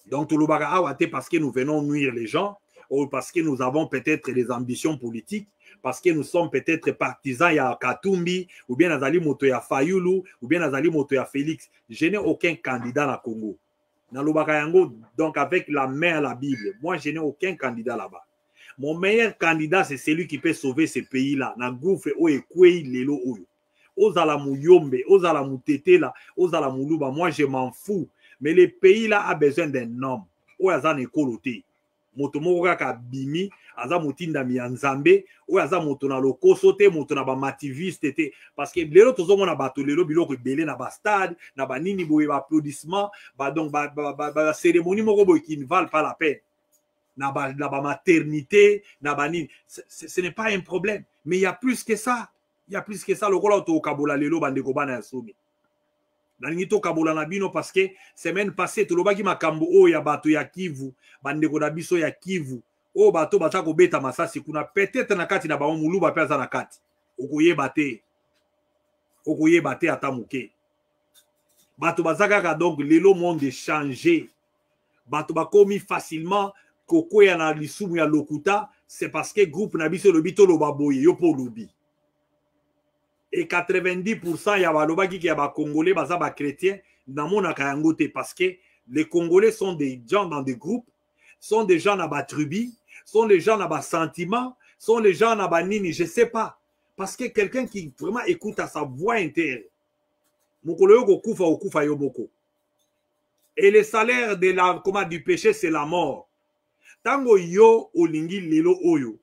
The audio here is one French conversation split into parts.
Donc, tout le bagage, parce que nous venons nuire les gens, ou parce que nous avons peut-être des ambitions politiques, parce que nous sommes peut-être partisans, il y a Katumbi, ou bien Nazali Moto ya Fayulu, ou bien Nazali Moto ya Félix. Je n'ai aucun candidat à Congo. Donc, avec la main à la Bible, moi, je n'ai aucun candidat là-bas. Mon meilleur candidat, c'est celui qui peut sauver ce pays-là. Na gouffre oyekwei lelo oyo. Ozala Mouyombe, Ozala Moutete là, Ozala Moulouba, moi je m'en fous. Mais le pays-là a besoin d'un homme. Oyazan ekolote. Motomoko kaka bimi, aza motinda mianzambe, oyaza motona lokoso te, motona ba mativiste te. Parce que lelo tozo na bato lelo biloko belé na ba stade, na ba nini boye ba applaudissement, ba donc ba cérémonie moko boye qui ne valent pas la peine. Na ba maternité, na ba nini. Ce n'est pas un problème. Mais il y a plus que ça. Il y a plus que ça. Le rôle au Kabola lelo bandeko bana ya somi. Nalingito Kabola na bino parce que semaine passée to lobaki makambo o ya bato ya Kivu, bandeko na biso ya Kivu. O bato batako beta masasi kuna peut-être na kati na ba Muluba pe za na kati. Okoyeba te. Okoyeba te ata muke. Bato bazaka donc lelo monde changé. Bato bakomi facilement koko ya na lisumu ya lokuta, c'est parce que groupe na biso lobito lo baboye yo po lobi. Et 90% ya balobaki ki ya ba Congolais baza ba chrétiens na mona kayangote parce que les Congolais sont des gens dans des groupes, sont des gens na ba tribu, sont des gens na ba sentiments, sont des gens na ba nini, je sais pas. Parce que quelqu'un qui vraiment écoute à sa voix intérieure. Mokolo yo kufa okufa yo boko. Et le salaire de la du péché c'est la mort. Tango yo olingi lelo oyo.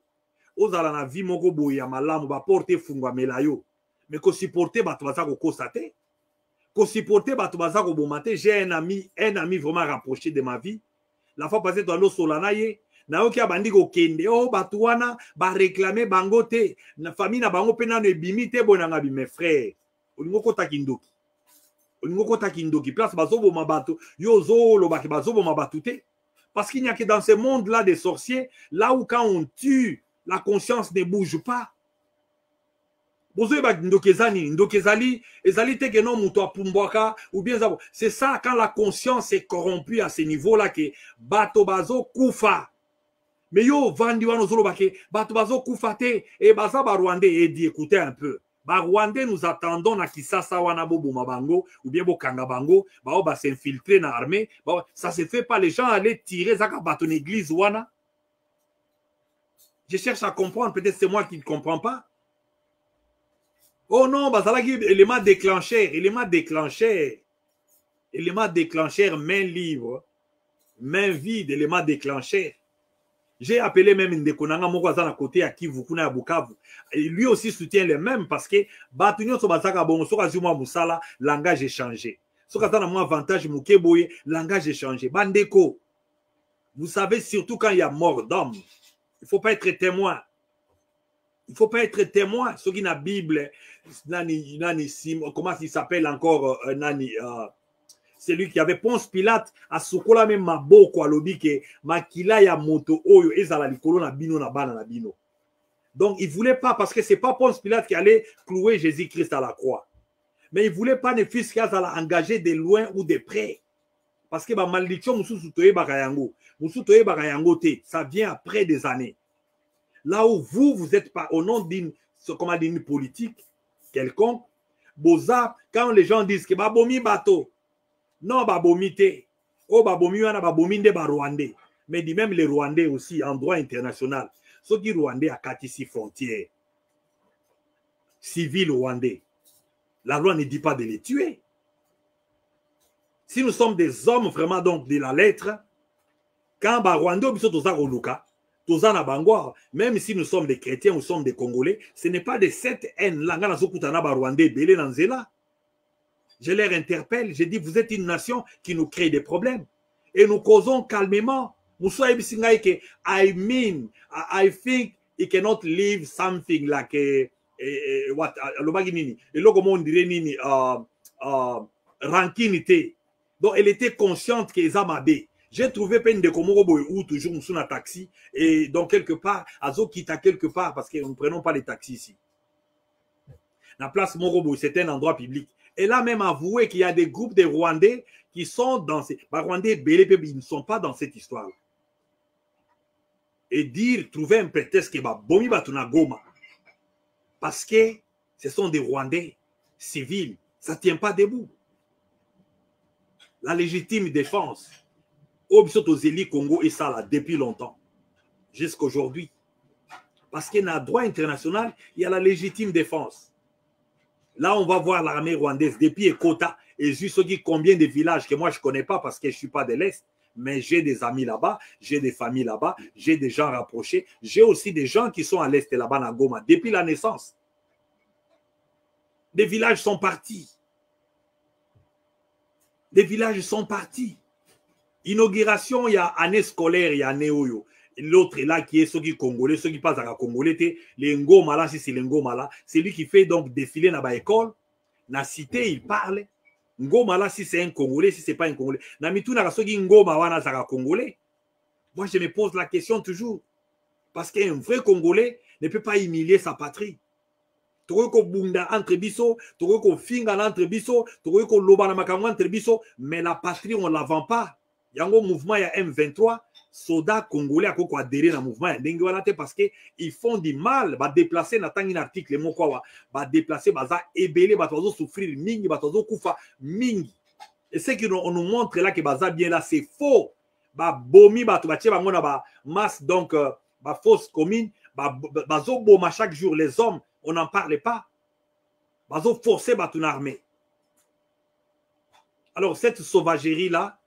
Ozala na vie moko boye ya malamu ba porter fungwa melayo. Mais ko supporter bato baza ko kosate. Ko supporter bato baza ko bomate. J'ai un ami vraiment rapproché de ma vie. La fois passée to alo solana ye, na oki abandi ko kende o bato wana ba réclamer bango te. Na famille na bango pe na no ebimi te bonanga bi mes frères. Olingo kota kindoki. Olingo kota kindoki place bazo boma bato yo zo lo baki bazo boma bato te. Parce qu'il n'y a que dans ce monde-là des sorciers, là où quand on tue, la conscience ne bouge pas. C'est ça, quand la conscience est corrompue à ce niveau-là, que bato bazo kufa. Mais yo, vandi wano zolo bake, bato bazo kufa te, et baza ba Rwandais, et dit, écoutez un peu. Ba Rwandais, nous attendons na Kisasa wana bobo mabango, ou bien bo kangabango, ba o ba s'infiltrer na armée, ba ça se fait pas, les gens allaient tirer zaka baton église wana. Je cherche à comprendre, peut-être c'est moi qui ne comprends pas. Oh non, bazalaki élément déclencheur, main libre, main vide, élément déclencheur. J'ai appelé même Ndekonanga Mokwazana à côté à Kivu, Kuna Bukavu. Lui aussi soutient les mêmes parce que Batunyo Sobazaka Bongo, Sokazuma Moussala, langage est changé. Sokazana moi avantage Moukeboye, langage est changé. Bandeko, vous savez surtout quand il y a mort d'homme, il ne faut pas être témoin. Il ne faut pas être témoin. Ce qui est dans la Bible, comment il s'appelle encore celui qui avait Ponce Pilate, à Sokola même Maboko, à l'obi que Makila ya moto oyo, ezala likolo na bino na bana na bino. Donc il ne voulait pas, parce que ce n'est pas Ponce Pilate qui allait clouer Jésus-Christ à la croix. Mais il ne voulait pas ne fils qui allait engager de loin ou de près. Parce que ma malédiction, ça vient après des années. Là où vous êtes pas au nom d'une politique quelconque, Boza, quand les gens disent que babomi bateau, non babomi te, oh babomi wana babomi de ba Rwandais, mais dit même les Rwandais aussi en droit international, ceux qui Rwandais à 4 frontières, civils Rwandais, la loi ne dit pas de les tuer. Si nous sommes des hommes vraiment donc de la lettre, quand ba Rwandais biso toza koluka, toza na bango, même si nous sommes des chrétiens, nous sommes des Congolais, ce n'est pas de cette haine-là. Je les interpelle, je dis, vous êtes une nation qui nous crée des problèmes. Et nous causons calmement. I think it cannot leave something like what? Rankinité. Donc, elle était consciente qu'ils amaient. J'ai trouvé peine de Komoro ou toujours sous un taxi. Et donc, quelque part, Azo quitte quelque part parce que nous ne prenons pas les taxis ici. La place Morobo, c'est un endroit public. Elle a même avoué qu'il y a des groupes de Rwandais qui sont dans ces... Rwandais, ils ne sont pas dans cette histoire-là. Et dire, trouver un prétexte que Bomi Batuna Goma, parce que ce sont des Rwandais civils, ça ne tient pas debout. La légitime défense, aux élites Congo et ça là depuis longtemps, jusqu'à aujourd'hui. Parce qu'il y a un droit international, il y a la légitime défense. Là, on va voir l'armée rwandaise depuis Ekota et juste combien de villages que moi je ne connais pas parce que je ne suis pas de l'Est, mais j'ai des amis là-bas, j'ai des familles là-bas, j'ai des gens rapprochés, j'ai aussi des gens qui sont à l'Est là-bas à Goma depuis la naissance. Des villages sont partis. Des villages sont partis. Inauguration, il y a année scolaire, il y a année Oyo. L'autre est là qui est ceux qui congolais, ceux qui passent à la congolais, les Ngoma là, si c'est les Ngoma là, c'est lui qui fait donc défiler dans l'école. Dans la cité, il parle. Ngoma là, si c'est un Congolais, si c'est pas un Congolais. Namitou na ceux qui Ngoma wana zaka Congolais. Moi, je me pose la question toujours. Parce qu'un vrai Congolais ne peut pas humilier sa patrie. Toroko bunda entre biso, toroko finga entre biso, toroko loba na makamwa entre biso, mais la patrie, on ne la vend pas. Il y a un mouvement, il y a M23, soldats congolais à quoi adhérer dans le mouvement parce qu'ils font du mal, va déplacer dans un article, va déplacer, va ébeler, va souffrir, mingi, va koufa, mingi. Et ce qu'on nous montre là que baza bien là, c'est faux. Ba bomi, ba tubache, ba mona ba masse, donc, ba fausse commune, ba boma chaque jour, les hommes, on n'en parle pas. Bazo forcer, ba ton armée. Alors, cette sauvagerie là,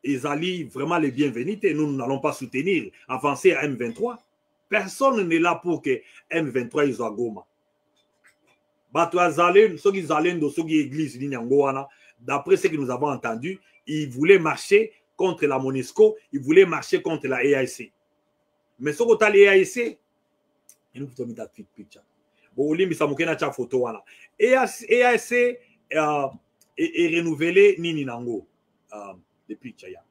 ils allaient vraiment les bienvenus et nous n'allons pas soutenir, avancer à M23. Personne n'est là pour que M23 ils soient Goma. D'après ce que nous avons entendu, ils voulaient marcher contre la MONUSCO, ils voulaient marcher contre la EAC. Mais ce que tu as l'EAC, EAC est renouvelé Nini Nango. Depuis Tchaya.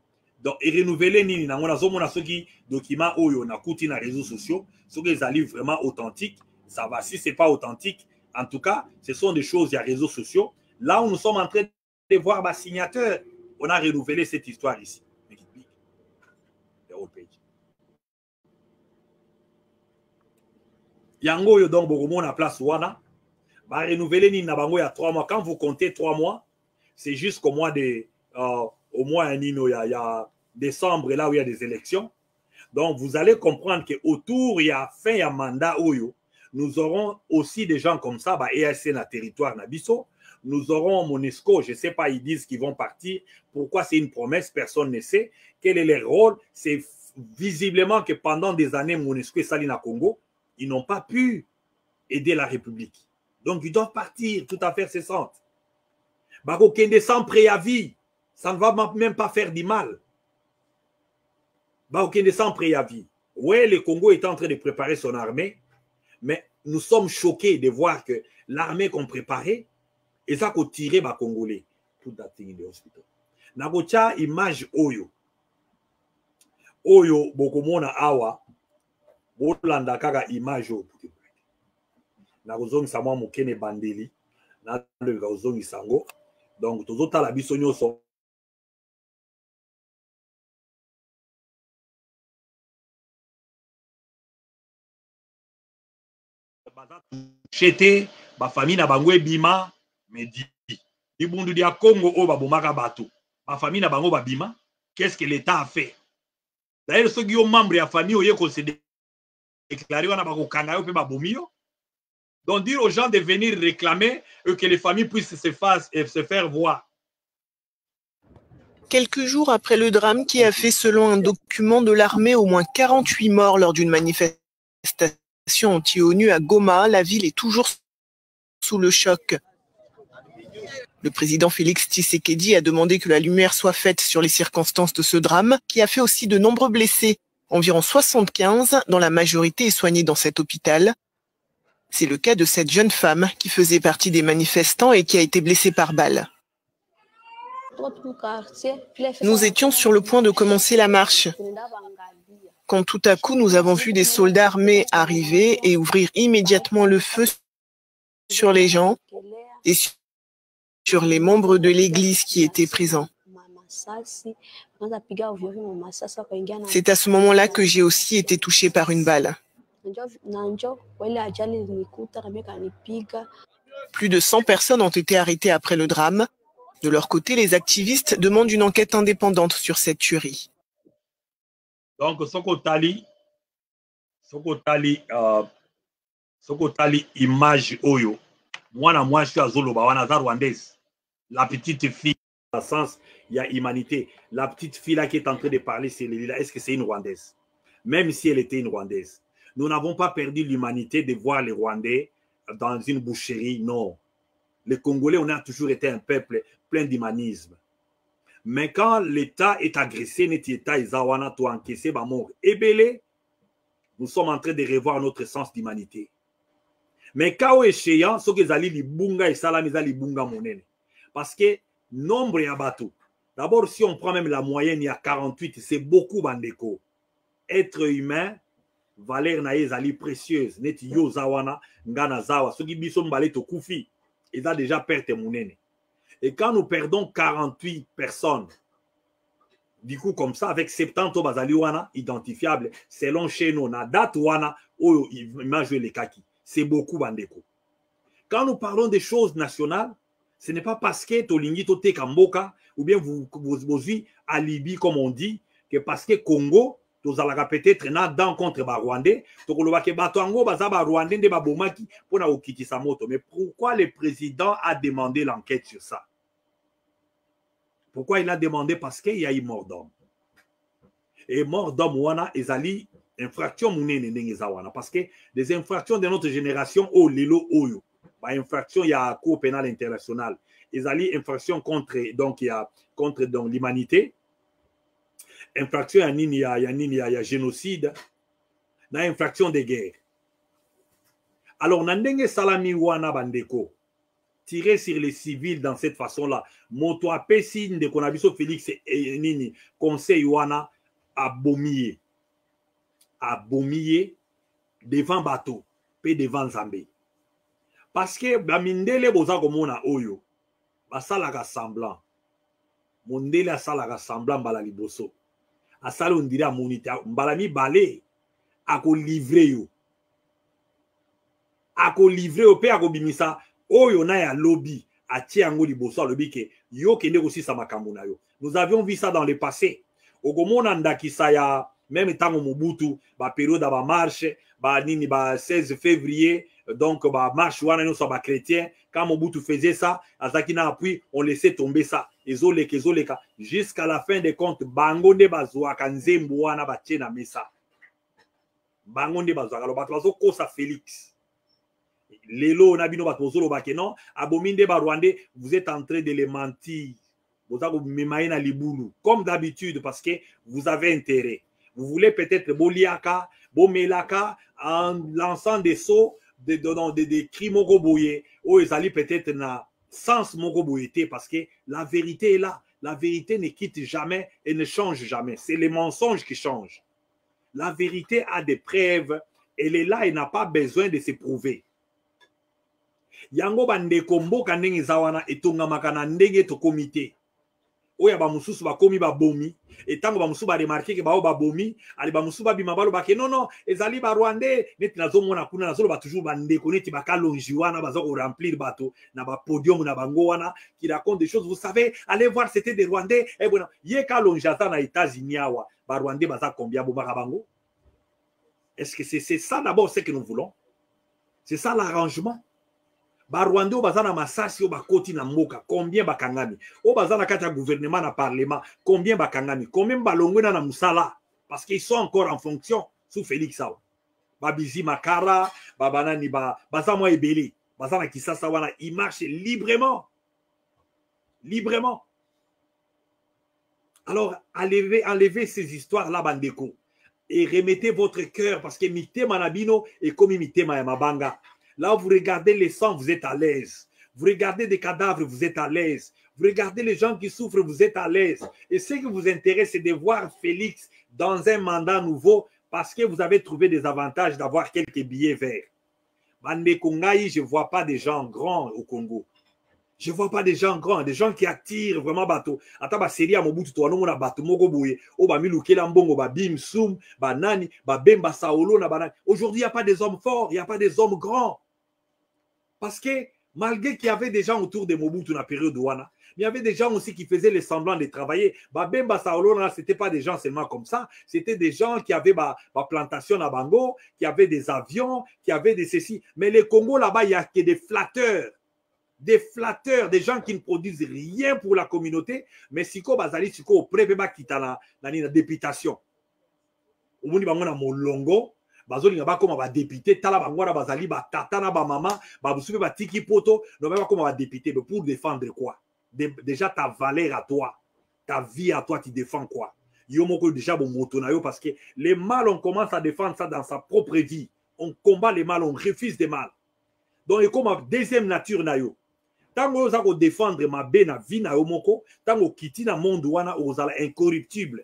Donc, et renouveler Nini Nango, on a ceux qui documents oyo na kuti na réseaux sociaux, ceux qui sont vraiment authentiques, ça va. Si c'est pas authentique, en tout cas, ce sont des choses, il y a réseaux sociaux. Là où nous sommes en train de voir ma signature, on a renouvelé cette histoire ici. Yango yo donc beaucoup na place wana, va renouveler Nini Nabango il y a 3 mois. Quand vous comptez 3 mois, c'est jusqu'au mois de au moins il y a décembre, là où il y a des élections. Donc, vous allez comprendre qu'autour, il y a fin, il y a mandat, nous aurons aussi des gens comme ça, EAC na territoire Nabiso. Nous aurons MONUSCO, je ne sais pas, ils disent qu'ils vont partir. Pourquoi c'est une promesse? Personne ne sait. Quel est leur rôle? C'est visiblement que pendant des années, MONUSCO et Salina Congo, ils n'ont pas pu aider la République. Donc, ils doivent partir, tout à fait cessante. Bako sans préavis. Ça ne va même pas faire du mal. Sans préavis. Oui, le Congo est en train de préparer son armée, mais nous sommes choqués de voir que l'armée qu'on préparait, et ça qu'on tirait les Congolais. Tout that thing in the hospital. Nagocha image oyo. Oyo, bokomona awa, bolanda kaka image oyo. Nagozongi samwa mokene bandeli, na le gazongi sango. Donc, tozota la biso nyonso. Chete ba famille na bango ebima mais di bundu dia Congo o ba bomaka bato ba famille na bango ba bima. Qu'est-ce que l'État a fait? D'ailleurs ceux qui ont membre ya famille oye ko se déclarer wana ba ko kanga yo pe ba bomio. Donc dire aux gens de venir réclamer que les familles puissent se faire voir. Quelques jours après le drame qui a fait, selon un document de l'armée, au moins 48 morts lors d'une manifestation anti-ONU à Goma, la ville est toujours sous le choc. Le président Félix Tshisekedi a demandé que la lumière soit faite sur les circonstances de ce drame, qui a fait aussi de nombreux blessés. Environ 75, dont la majorité est soignée dans cet hôpital. C'est le cas de cette jeune femme qui faisait partie des manifestants et qui a été blessée par balle. Nous étions sur le point de commencer la marche, quand tout à coup nous avons vu des soldats armés arriver et ouvrir immédiatement le feu sur les gens et sur les membres de l'église qui étaient présents. C'est à ce moment-là que j'ai aussi été touchée par une balle. Plus de 100 personnes ont été arrêtées après le drame. De leur côté, les activistes demandent une enquête indépendante sur cette tuerie. Donc, Sokotali image Oyo. Moi, je suis à Zoloba, Wanaza rwandaise. La petite fille, dans le sens, il y a humanité. La petite fille là qui est en train de parler, c'est Lila. Est-ce que c'est une Rwandaise? Même si elle était une Rwandaise. Nous n'avons pas perdu l'humanité de voir les Rwandais dans une boucherie, non. Les Congolais, on a toujours été un peuple plein d'humanisme. Mais quand l'État est agressé, l'État est encaissé, mort ébélé, nous sommes en train de revoir notre sens d'humanité. Mais quand échéant, ce que zali libunga et salami zali libunga monene. Parce que nombre ya bateau. D'abord, si on prend même la moyenne, il y a 48, c'est beaucoup bandeko. Être humain, valeur na zali précieuse, net yo zawana ngana zawa. Ce qui bison balé to kufi, ils ont déjà perdu monene. Et quand nous perdons 48 personnes, du coup, comme ça, avec 70 bazali wana identifiables, selon chez nous, na date wana, où il m'a joué les kaki. C'est beaucoup, bandeko. Quand nous parlons des choses nationales, ce n'est pas parce que Tolingi Tote Kamboka, ou bien vous vivez à Libye, comme on dit, que parce que Congo, vous allez peut-être dans contre les Rwandais, mais pourquoi le président a demandé l'enquête sur ça? Pourquoi il a demandé? Parce qu'il y a eu mort d'homme. Et mort d'homme, wana, ezali infraction mounene nengezawana. Parce que des infractions de notre génération, oh, lilo, oyo. Bah, infraction, il y a Cour pénale internationale. Ezali infraction contre, donc, il y a contre l'humanité. Infraction, il y a génocide. Na infraction de guerre. Alors, nandenge salami wana bandeko. Tirer sur les civils dans cette façon-là. Moto apesi de konabiso Félix et nini conseil wana abomier devant bateau pe devant Zambé. Parce que bamindele boza komona oyo basalaka semblant. Mondele asalaka semblant mbala liboso. Asala on dirait monita mbala mi balé ako livrer yo. Ako livrer yo pe ako bimisa oyo na ya lobby atie yango liboso lobby ke yo kende aussi sa makambo na yo. Nous avions vu ça dans le passé. Okomona ndakisa ya même tango Mobutu ba période ba marche ba nini ba 16 février donc ba marche wana no so ba chrétien quand Mobutu faisait ça azaki na appui on laissait tomber ça ezoleka jusqu'à la fin des comptes bango nde bazwa kanzembo wana ba tie na mesa bango nde bazwa kalo bato bazo kosa Félix. Lelo na bino bato zolo bakeno abominde ba Rwandais vous êtes en train de les mentir. Comme d'habitude, parce que vous avez intérêt. Vous voulez peut-être boliaka, bomelaka, en lançant des sauts, des cris mogoboye, ou ils allaient peut-être na sens mogoboyete, parce que la vérité est là. La vérité ne quitte jamais et ne change jamais. C'est les mensonges qui changent. La vérité a des preuves, elle est là et n'a pas besoin de se prouver. Yango bande kombo kanenge zawana etonga makana ndenge to komité. Oya ba mususu ba komi ba bomi et tango ba mususu ba remarquer que ba bomi ali ba mususu ba bimabalo ba ke non ezali ba Rwandais neti nazo mona kuna nazo ba toujours ba ndeko neti ba kalonji wana ba zo remplir bateau na ba podium na bango wana qui raconte des choses vous savez allez voir c'était des Rwandais et bueno ye kalonji ata na États-Unis awa ba Rwandais ba za combien bo ba bango. Est-ce que c'est ça d'abord ce que nous voulons? C'est ça l'arrangement? Ba Rwanda bazana masasi o bakoti na mboka combien bakangami o bazana kata gouvernement na parlement combien bakangami combien balongwena na musala parce qu'ils sont encore en fonction sous Félix Sawa babizi makara babanani bazamo ebeli bazana kisasa wana il marche librement alors enlevez ces histoires là bandeko et remettez votre cœur parce que mitema nabino et comme mitema ya mabanga. Là, vous regardez les sangs, vous êtes à l'aise. Vous regardez des cadavres, vous êtes à l'aise. Vous regardez les gens qui souffrent, vous êtes à l'aise. Et ce qui vous intéresse, c'est de voir Félix dans un mandat nouveau parce que vous avez trouvé des avantages d'avoir quelques billets verts. Bande Kongaï, je ne vois pas des gens grands au Congo. Je ne vois pas des gens grands, des gens qui attirent vraiment bateau. Attends, bah série à Mobutu, toi, non, on a bateau, moko boye, oh, bah milouké lambongo, bah bim, soum, bah nani, bah bemba saolo, na banani. Aujourd'hui, il n'y a pas des hommes forts, il n'y a pas des hommes grands. Parce que malgré qu'il y avait des gens autour de Mobutu dans la période de Wana, il y avait des gens aussi qui faisaient les semblants de travailler. Bah bemba saolo, ce n'était pas des gens seulement comme ça, c'était des gens qui avaient bah plantation à Bango, qui avaient des avions, qui avaient des ceci. Mais les Congo là-bas, il n'y a que des flatteurs. Des flatteurs, des gens qui ne produisent rien pour la communauté, mais siko bazali siko auprès ba kitana na députation. Omoni bango na molongo, bazoli nga ba koma ba député, tala bango na bazali ba tata na ba mama, ba busupe ba tiki poto, no ba koma ba député, mais pour défendre quoi? Déjà ta valeur à toi, ta vie à toi, tu défends quoi? Yo moko déjà bon moto na yo parce que les mal on commence à défendre ça dans sa propre vie. On combat les mal, on refuse des mal. Donc et comme deuxième nature na yo. Tango oza ko défendre ma be na vie na yo moko, tango kiti na monde wana ozala incorruptible.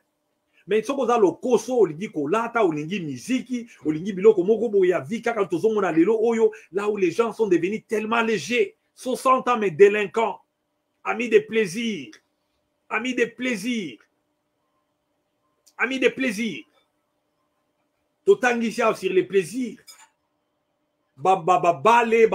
Mais soko oza lokoso olingi kolata, olingi miziki, olingi biloko moko boya ya vie kaka tozomona lelo oyo, là où les gens sont devenus tellement légers, 60 ans mais délinquants, amis de plaisir, amis de plaisir, amis de plaisir. Totangi sur les plaisirs. Balé,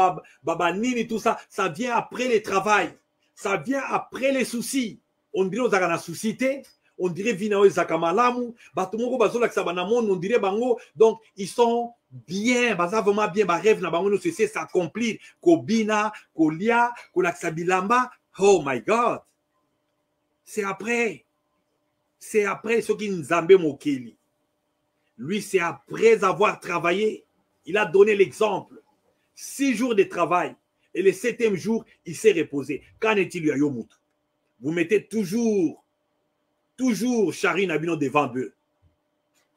nini, tout ça, ça vient après le travail. Ça vient après les soucis. On dirait aux agana soucité, on dirait vinao zakamalamu, batumoko bazola ksabanamon, on dirait bango. Donc, ils sont bien, baza vraiment bien, ba rêve na bango no cessé s'accomplir. Kobina, kolia, kolaksabilamba. Oh my God. C'est après. C'est après ce qui nous ambe mokeli. Lui, c'est après avoir travaillé. Il a donné l'exemple. 6 jours de travail. Et le 7e jour, il s'est reposé. Qu'en est-il à Yomut? Vous mettez toujours Charine Abino devant eux.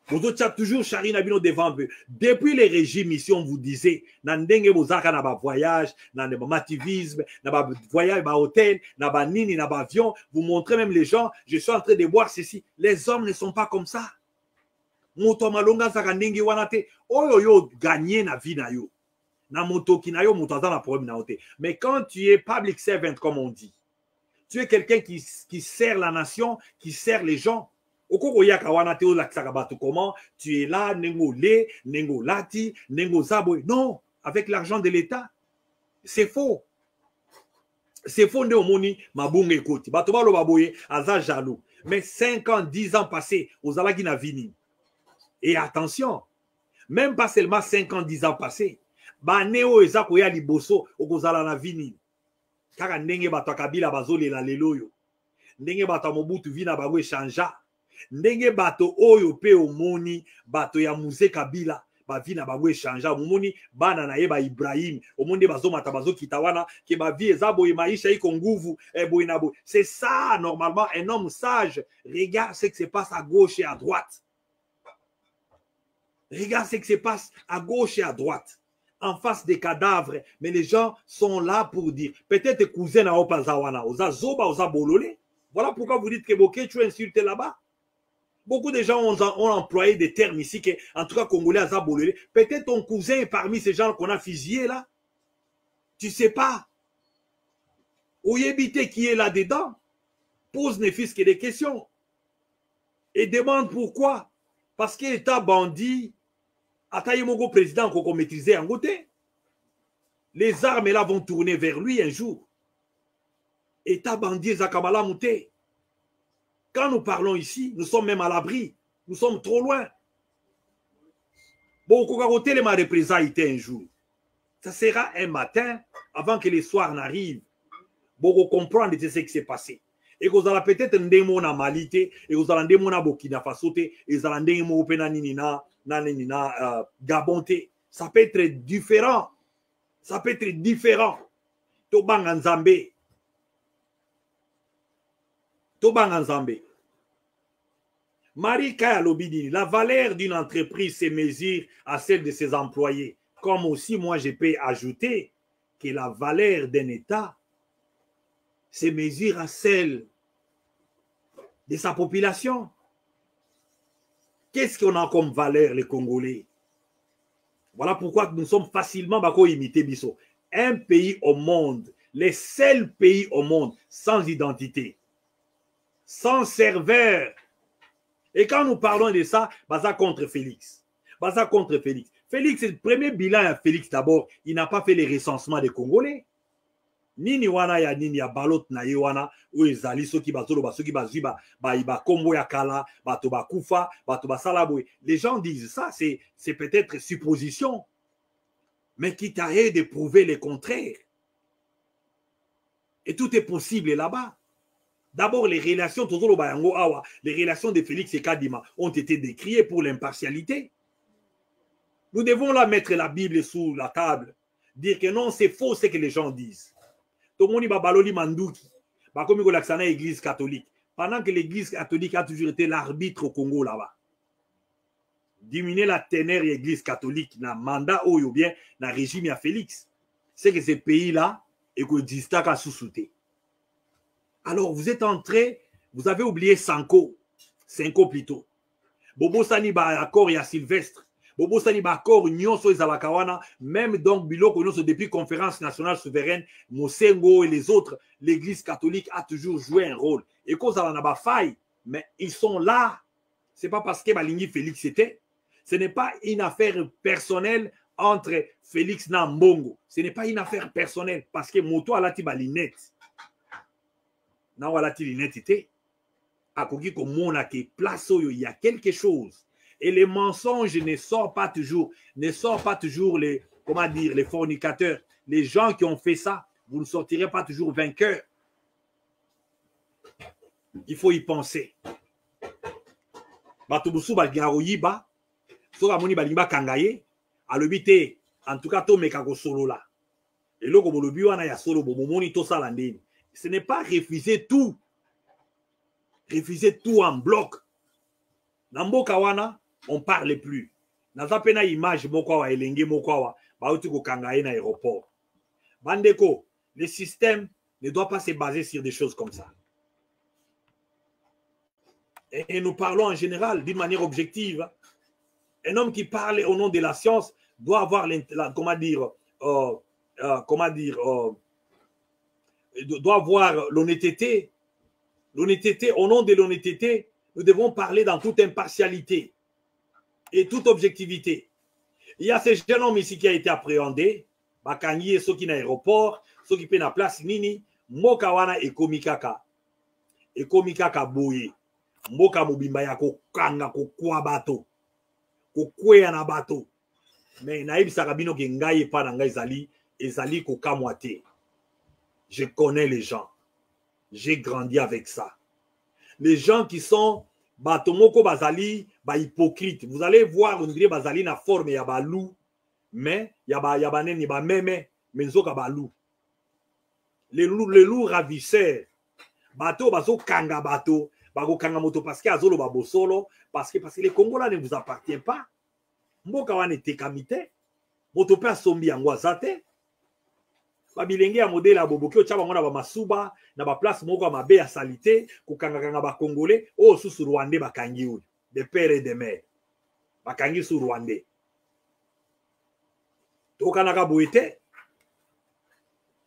Vous autres, toujours Charine Abino devant eux. Depuis les régimes ici, on vous disait, Nandenge Bozaka n'a pas voyage, n'a pas mativisme, n'a pas voyage, n'a pas hôtel, n'a pas nini, n'a pas avion. Vous montrez même les gens, je suis en train de voir ceci. Les hommes ne sont pas comme ça. Moto malonga zaka ndenge wana te oyo yo gagner na vie na yo na moto ki na yo moto za na problème na ote. Mais quand tu es public servant comme on dit, tu es quelqu'un qui sert la nation, qui sert les gens. Okoko yaka wana te o la bato comment tu es là nengo le nengo lati nengo zabo. Non, avec l'argent de l'État. C'est faux. C'est faux nde omoni mabunga ekoti. Bato balo baboye aza jaloux. Mais 5 ans, 10 ans passés, ozalaki na vini. Et attention, même pas seulement 5 ans, 10 ans passés, Baneo ezako ya liboso okozala na vini. Kaka ndenge bato kabila bazolela lelo yo. Ndenge bato Mobutu vina bango echanja. Ndenge bato oyo pe omoni bato ya Muze Kabila ba vina bango echanja. Omoni bana na ye ba Ibrahim, omonde bazomata bazokita wana ke ba vie ezabo maisha iko nguvu boy na boy. C'est ça normalement un homme sage. Regarde ce qui se passe à gauche et à droite. Regarde ce qui se passe à gauche et à droite, en face des cadavres. Mais les gens sont là pour dire, peut-être cousin à Opazawana, Oza Zoba, Oza Bolole. Voilà pourquoi vous dites que Boké, tu insultes là-bas. Beaucoup de gens ont employé des termes ici, que, en tout cas congolais, Oza Bolole. Peut-être ton cousin est parmi ces gens qu'on a fusillés là. Tu ne sais pas. Oyebite qui est là-dedans, pose ne fût-ce que des questions. Et demande pourquoi. Parce qu'il est un bandit. Atayemogo président qu'on maîtrisait en côté. Les armes là vont tourner vers lui un jour. État bandit Zakamala Mouté. Quand nous parlons ici, nous sommes même à l'abri. Nous sommes trop loin. Bon, Kokaroté les m'a représailles un jour. Ça sera un matin avant que les soirs n'arrivent. Bon, comprendre ce qui s'est passé. Et vous allez peut-être un démon à Malité, et vous allez un démon à Burkina Faso, et vous allez un démon à Gabonté. Ça peut être différent. Ça peut être différent. Tobang en Zambé. Tobang en Zambé. Marie Kaya Lobidi, la valeur d'une entreprise se mesure à celle de ses employés. Comme aussi, moi, je peux ajouter que la valeur d'un État se mesure à celle de sa population. Qu'est-ce qu'on a comme valeur, les Congolais? Voilà pourquoi nous sommes facilement imiter Bisso. Un pays au monde, les seuls pays au monde sans identité, sans serveur. Et quand nous parlons de ça, ça contre Félix. Ça contre Félix. Félix, c'est le premier bilan à Félix d'abord. Il n'a pas fait les recensements des Congolais. Nini wana ya nini ya balot na ye wana ou ezali soki bazolo ba soki bazui ba iba kombo ya kala bato ba kufa bato ba salabwe. Les gens disent ça, c'est peut-être supposition, mais qui t'arrête de prouver le contraire. Et tout est possible là-bas. D'abord, les relations les relations de Félix et Kadima ont été décriées pour l'impartialité. Nous devons là mettre la Bible sous la table, dire que non, c'est faux ce que les gens disent. Tout le monde baloli mandouki, comme l'église catholique. Pendant que l'église catholique a toujours été l'arbitre au Congo là-bas. Diminuer la ténère de l'église catholique, dans le mandat ou bien dans le régime à Félix. C'est que ces pays-là, et que Distaka sous-souté. Alors, vous êtes entré, vous avez oublié Sanko plutôt. Bobo Sani ba accord ya Sylvestre. Bobo Sani ba accord nyonso ezalakawana, même donc biloko nyonso depuis conférence nationale souveraine, Mosengo et les autres, l'église catholique a toujours joué un rôle. Et cause à la ba faille, mais ils sont là. C'est pas parce que Balingi Félix était. Ce n'est pas une affaire personnelle entre Félix na Mbongo. Ce n'est pas une affaire personnelle parce que Moto alati balinette. Na walati linette était. Akoki komona ke place où il y a quelque chose. Et les mensonges ne sortent pas toujours les, comment dire, les fornicateurs. Les gens qui ont fait ça, vous ne sortirez pas toujours vainqueurs. Il faut y penser. Batubusu balgaroyiba, soka moni balimba kangaye, alobite, en tout cas to mekako solo là. Et loko bolobi wana ya solo bomoni to salandeni. Ce n'est pas refuser tout. Refuser tout en bloc. Nambo kawana, on parle plus. Naza pena image moko wa elenge moko wa bauti ko kangaye na aéroport. Bandeko, le système ne doit pas se baser sur des choses comme ça. Et nous parlons en général d'une manière objective. Un homme qui parle au nom de la science doit avoir doit avoir l'honnêteté. L'honnêteté, au nom de l'honnêteté, nous devons parler dans toute impartialité et toute objectivité. Il y a ce jeune homme ici qui a été appréhendé, Bakangi et ceux qui n'aéroport, ceux qui paient la place Nini, Mokawana et Komikaka. Et Komikaka Boye. Moka Mobimba ya kokanga kokwa bato. Kokwe na bato. Mais naïb Sarabino Gengaye pas dans Ezali, Ezali Kokamwate. Je connais les gens. J'ai grandi avec ça. Les gens qui sont Batomoko Bazali, hypocrite. Vous allez voir, on dirait Bazali na forme ya balou, mais yabanen ba meme, menzoka balou. Les loups ravisseurs. Bato bazo kanga bato, bago kanga moto parce que azolo babosolo, parce que les Congolais ne vous appartiennent pas. Mboka wane te kamite, moto pe sombi angwazate. Babilenge ya modèle à Boboki, Ochaba Mona Masuba, na ba place moko mabe ya salité, kokanga ba Congolais, oh sous Rwandais bakangi ou, de père et de mère. Bakangi sous Rwandais. Tokanaka boete.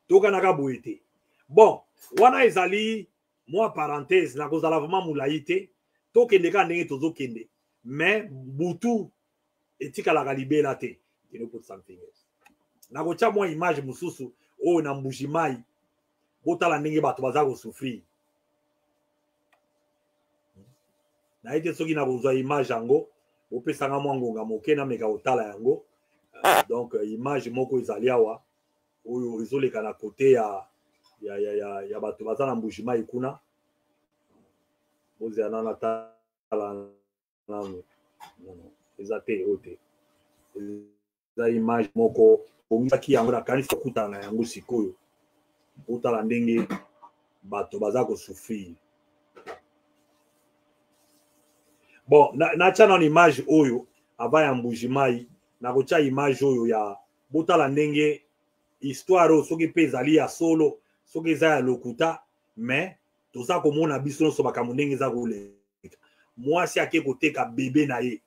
Tokanaka boete. Bon, wana ezali, moi parenthèse, na kozala vraiment moulaïté, tokende ka ndenge tozo kende. Mais butu etika la galibela te. You know, put something else. Na kocha moi image mususu. Oh, na Mbujimai, botala ndenge bato baza ko souffrir. Na ite soki na kozwa image yango, opesanga mwangonga moke na meka otala yango. Donc image moko ezali awa, oyo ezoleka na côté ya bato baza na Mbujimai kuna. Oze anana tala nanu. Non, ezate ote. Eza image moko qui yango na kanisa kutana yango sikoyo utala ndenge bato baza ko souffrir. Bon, na tcha na image oyo ava ya Mbujimai na kocha image oyo ya botala ndenge histoire soki pe ezali ya solo soki eza ya lokuta, mais toza komona biso nyonso makambo ndenge eza koleka. Mwasi ake koteka bebe na ye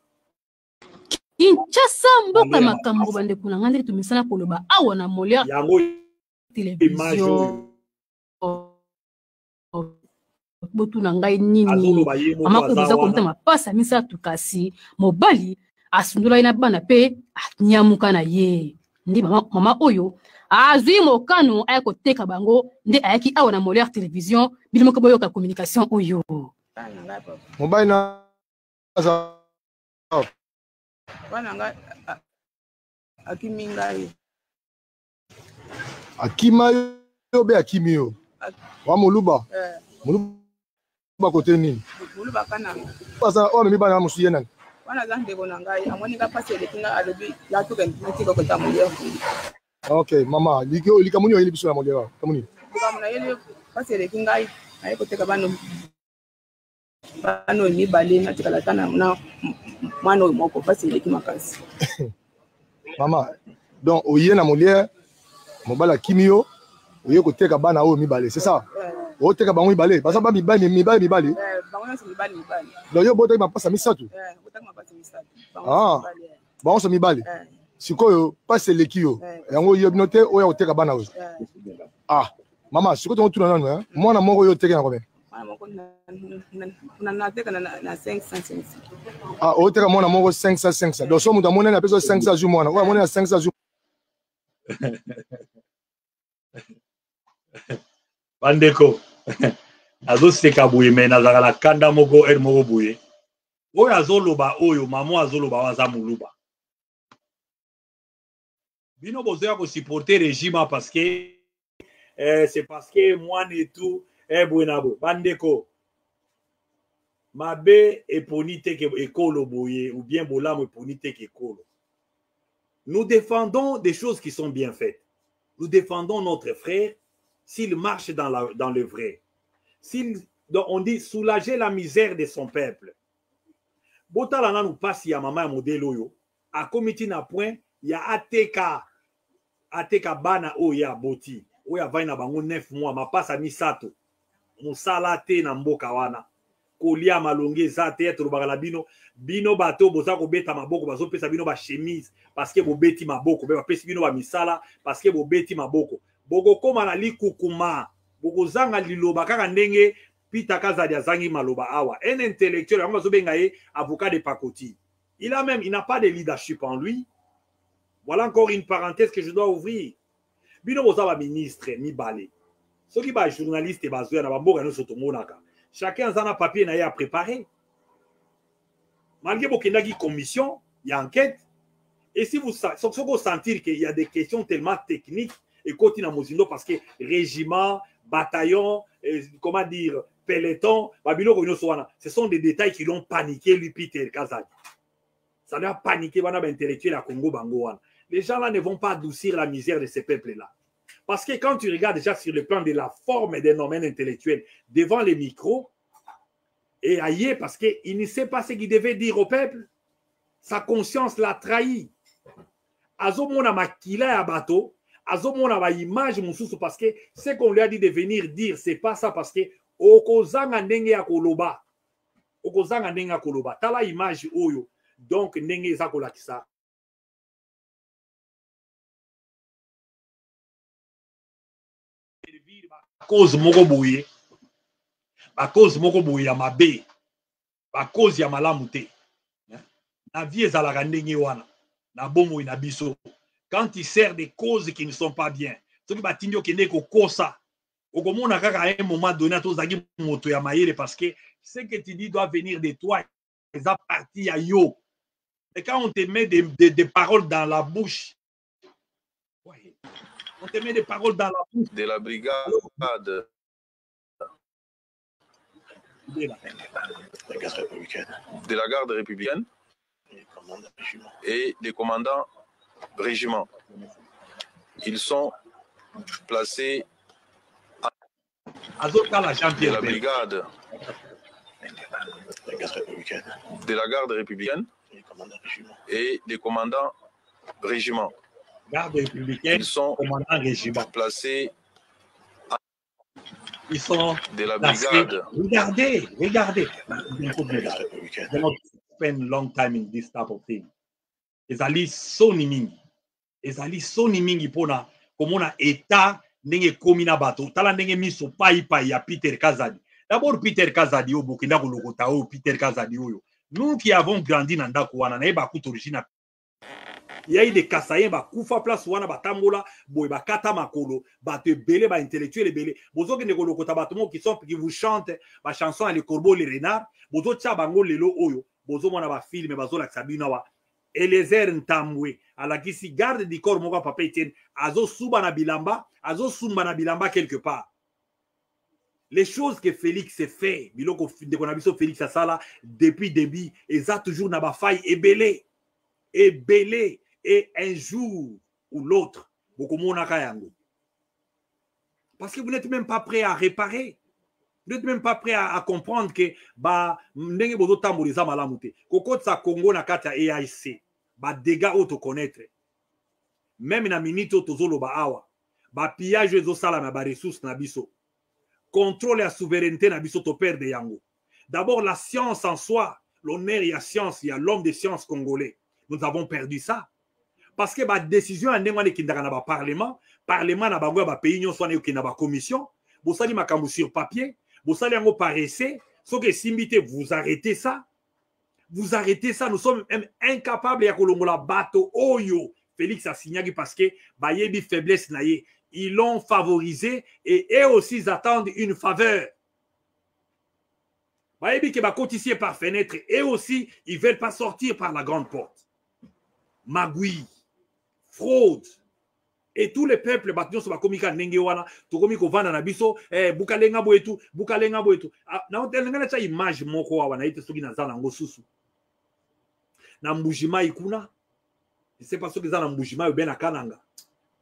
Kinshasa mboka makambo bande kuna ngande tumisana koloba awa na molia yango télévision botu na ngai nini mama ko boza ko mtama pasa misato kasi mobali asundula ina bana pe nyamuka na ye ndi mama oyo azwi mokano ayako teka bango ndi ayaki awa na Molière télévision bilimo ko boyoka communication oyo mobali na bana ngai akimi ngai akima yo be akimi yo wa moluba moluba kote nini moluba kana pasa o memi bana musu yena wana za ndeko na ngai amoni ka pase le kinga alobi ya to kan nti ko ta Molière. Okay mama lika muni oyeli biso na Molière kamuni kamuna yeli pase le kinga ay ko teka bano ni bale na tikala tana na mwana moko pase le kimakasi mama donc oye na Molière mobala kimio oye ko teka bana o mibale c'est ça o teka bango mibale basa ba mibale bango na mibale donc yo boteka mapasa misatu boteka mapasa misatu bango so mibale sikoyo pase leki yo yango yo binote oya ko teka bana o mama sikoyo to tuna nanu mwana moko yo teka na combien mwana moko na teka na 500 o teka mwana moko 500 donc so muta mona na peso 500 ju mwana o mona na 500 ju bandeko azoseka boye me nazaka na kanda moko ere moko boye oyo azoloba oyo mamo azoloba waza moluba bino bozoya kosupporter régime parce que c'est parce que mwana etu boye na boye bandeko mabe eponi teke ekolo boye ou bien bolamu eponi teke ekolo. Nous défendons des choses qui sont bien faites. Nous défendons notre frère s'il marche dans le vrai. Donc on dit soulager la misère de son peuple. Botalana nous passe ya mama ya modèle oyo. A comité na point ya ateka bana oya boti. Oya vaina bango 9 mois ma passe misato. Musala te na mboka wana. Kolia malonge za te eto bakala bino bato boza ko beta maboko bazo pesa bino ba chemise parce que bo beti maboko ba pesa bino ba misala parce que bo beti maboko boko koma na likukuma boko zanga liloba kaka ndenge Pita Kazadi azangi maloba awa un intellectuel yango bazo benga ye avocat de pacotille il n'a pas de leadership en lui. Voilà encore une parenthèse que je dois ouvrir. Bino boza ba ministre mibale soki ba journaliste bazo na ba mboka no sotomonaka. Chacun a un papier à préparer. Malgré qu'il y a une commission, il y a une enquête. Et si vous sentir qu'il y a des questions tellement techniques, et continuez à Mozindo parce que régiment, bataillon, comment dire, peloton, ce sont des détails qui l'ont paniqué, lui, Peter Kazadi. Ça lui a paniqué, intellectuel à Congo Bangoan. Les gens là ne vont pas adoucir la misère de ces peuples-là. Parce que quand tu regardes déjà sur le plan de la forme des domaines intellectuels devant les micros, et ailleurs parce qu'il ne sait pas ce qu'il devait dire au peuple, sa conscience l'a trahi. Azomona makila ya bateau, azomona ba image mususu parce que ce qu'on lui a dit de venir dire, c'est pas ça parce que okozanga ndenge ya koloba. Okozanga ndenge ya koloba. Tala image oyo. Donc ndenge eza kolakisa. Cause moko boye ba cause moko boye ya mabe ba cause ya malamu te na vie ezalaka ndenge wana na bomoi na biso quand il sert des causes qui ne sont pas bien soki batindi okende kokosa okomona kaka à un moment donné tozaki moto ya mayele parce que ce que tu dis doit venir de toi eza parti ya yo et quand on te met des paroles dans la bouche ouais. On te met des paroles dans la bouche. De la brigade. De la garde républicaine. Et les commandants régiments. Ils sont placés de la brigade de la garde républicaine et les commandants régiments. Garde républicaine, ils sont commandant régiment placés ils sont de la placés. brigade. Regardez. They not spend long time in this type of thing. Ezali soni mingi pona komona état ndenge komi na bato tala ndenge miso pai ya Peter Kazadi. D'abord Peter Kazadi o bokinda ko lokota o Peter Kazadi oyo. Nous qui avons grandi na ndako wana na yeba kuto origine. Il y a eu des Kassaïens ba kufa place wana batambola boy ba kata makolo ba te belé ba intellectuel belé. Bozo ke ndeko lokota bato mo qui vous chantent ba chanson les corbeaux les renards. Bozo tcha bango lelo oyo. Bozo mona ba film bazo la sabina wa. Eliezer Ntambwe alakisi garde du corps moko papa Etienne azo suba na bilamba azo sumba na bilamba quelque part. Les choses que Félix fait biloko de qu'on a biso Félix asala depuis début et ça toujours na ba faille et belé et un jour ou l'autre beaucoup mona kayango parce que vous n'êtes même pas prêt à réparer. Vous n'êtes même pas prêt à comprendre que ba ndenge bozo tamboliza malamu te. Kokotsa Congo na kata EAC ba dégâts auto connaître. Même na minute tozolo ba awa. Ba pillage ezo sala na ba ressources na biso. Contrôle la souveraineté na biso to perdre yango. D'abord la science en soi, l'honneur y a science, il y a l'homme de science congolais. Nous avons perdu ça. Parce que ba décision a ndengwane kindaka na ba parlement na bango ba pays nyonso na yoki na ba commission, bo sali makambo sur papier. Vous allez en paraître, ce que simbité, vous arrêtez ça. Vous arrêtez ça. Nous sommes même incapables de kolongola bateau oyo. Félix a signé parce que bayebi faiblesse naye. Ils l'ont favorisé et eux aussi ils attendent une faveur. Bayebi que ba cotiser par fenêtre et aussi ils veulent pas sortir par la grande porte. Magui, fraude. Et tous les peuples battions sur la komika ndenge wana to komiko vana na biso bukalenga boetu na otelengana cha image moko wa na ite soki na zala ngo susu na mbujima ikuna je sais pas ce que za na mbujima yo bena kananga.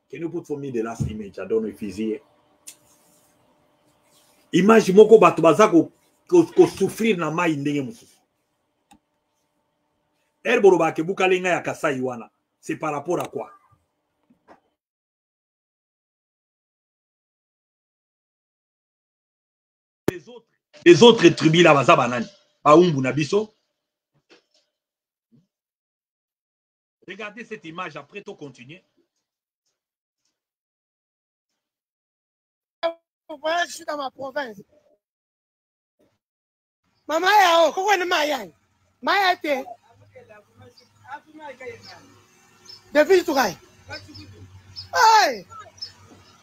Can you put for me the last image? I don't know if it's here. Image moko bato bazako ko souffrir na mai ndenge mususu erboro ba ke bukalenga ya Kasai wana c'est par rapport à quoi? Les autres tribus là baza banani baumbu na biso. Regardez cette image après to continuer. Je suis dans ma province. Maman yao koko ni maya maya te depuis tout cas.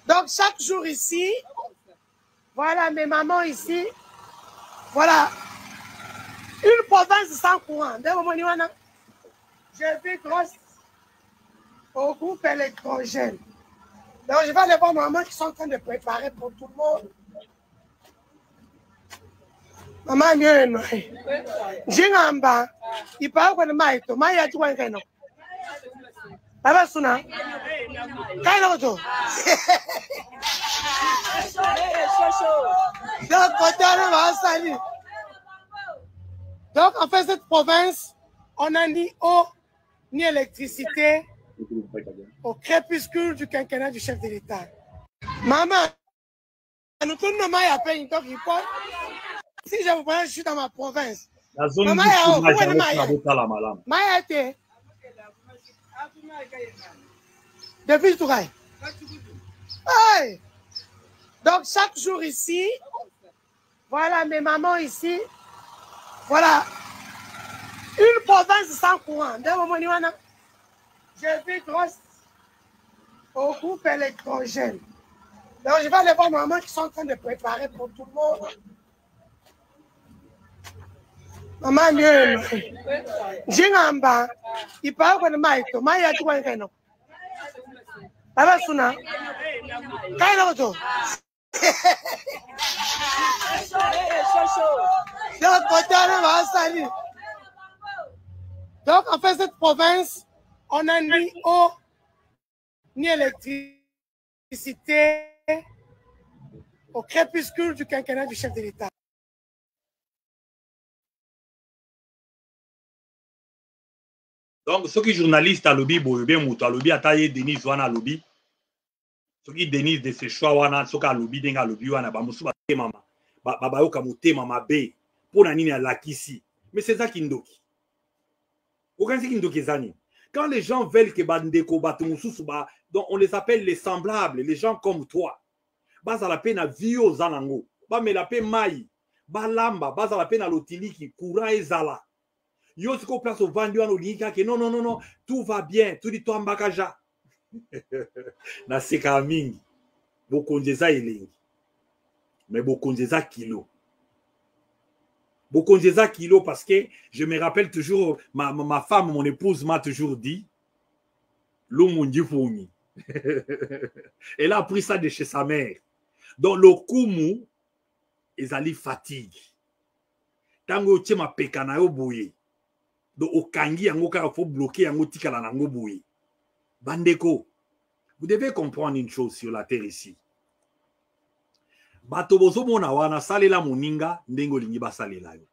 Donc chaque jour ici, voilà mes mamans ici. Voilà, une province sans courant. Je vis grâce au groupe électrogène. Donc je vais aller voir maman qui sont en train de préparer pour tout le monde. Maman, Jingamba, il parle de Maïto, Maya Tuankano. Baba Suna, Kainoto. Donc, en fait, cette province, on n'a ni eau, ni électricité au crépuscule du quinquennat du chef de l'État. Maman, nous tournons à peine, donc il faut. Si je vous prends, je suis dans ma province. Maman, Maya te. Depuis tout cas. Donc, chaque jour ici, voilà mes mamans ici, voilà, une province sans courant. Je vis grâce au groupe électrogène. Donc, je vais aller voir maman qui sont en train de préparer pour tout le monde. Maman, Jingamba, il parle de Maïto, Maya Tuankano. Baba Suna, Kainoto. Donc, en fait, cette province, on n'a ni eau, ni électricité au crépuscule du quinquennat du chef de l'État. Donc, ceux qui journalistes à lobby, bien moutou à lobby, à tailler Denis Wana à lobby, ceux qui Denis de ces choix wana, ceux qui à lobby, denga lobby wana, ba musu ba te mama, ba yo kamote mama be, pour na nini à lakisi. Mais c'est ça kindoki. Aucun c'est kindoki zani. Quand les gens veulent que bandeko batumusu ba, donc on les appelle les semblables, les gens comme toi. bazala pe na vio zanango ba mela pe mai ba lamba bazala pe na lotiliki courant ezala yo siko place au vandi wana olingi ke non tout va bien tout dit toi mbakaja na seka mingi bokonjeza elengi mais bokonjeza kilo parce que je me rappelle toujours ma femme mon épouse m'a toujours dit l'omundi fourni. Elle a appris ça de chez sa mère. Donc le kumu ezali fatigue tango tchema pekana yo boye donc okangi yango ka faut bloquer yango tikala nango boye. Bandeko, vous devez comprendre une chose sur la terre ici. Bato bozo mona wana salela moninga ndengo lingi basalela yo.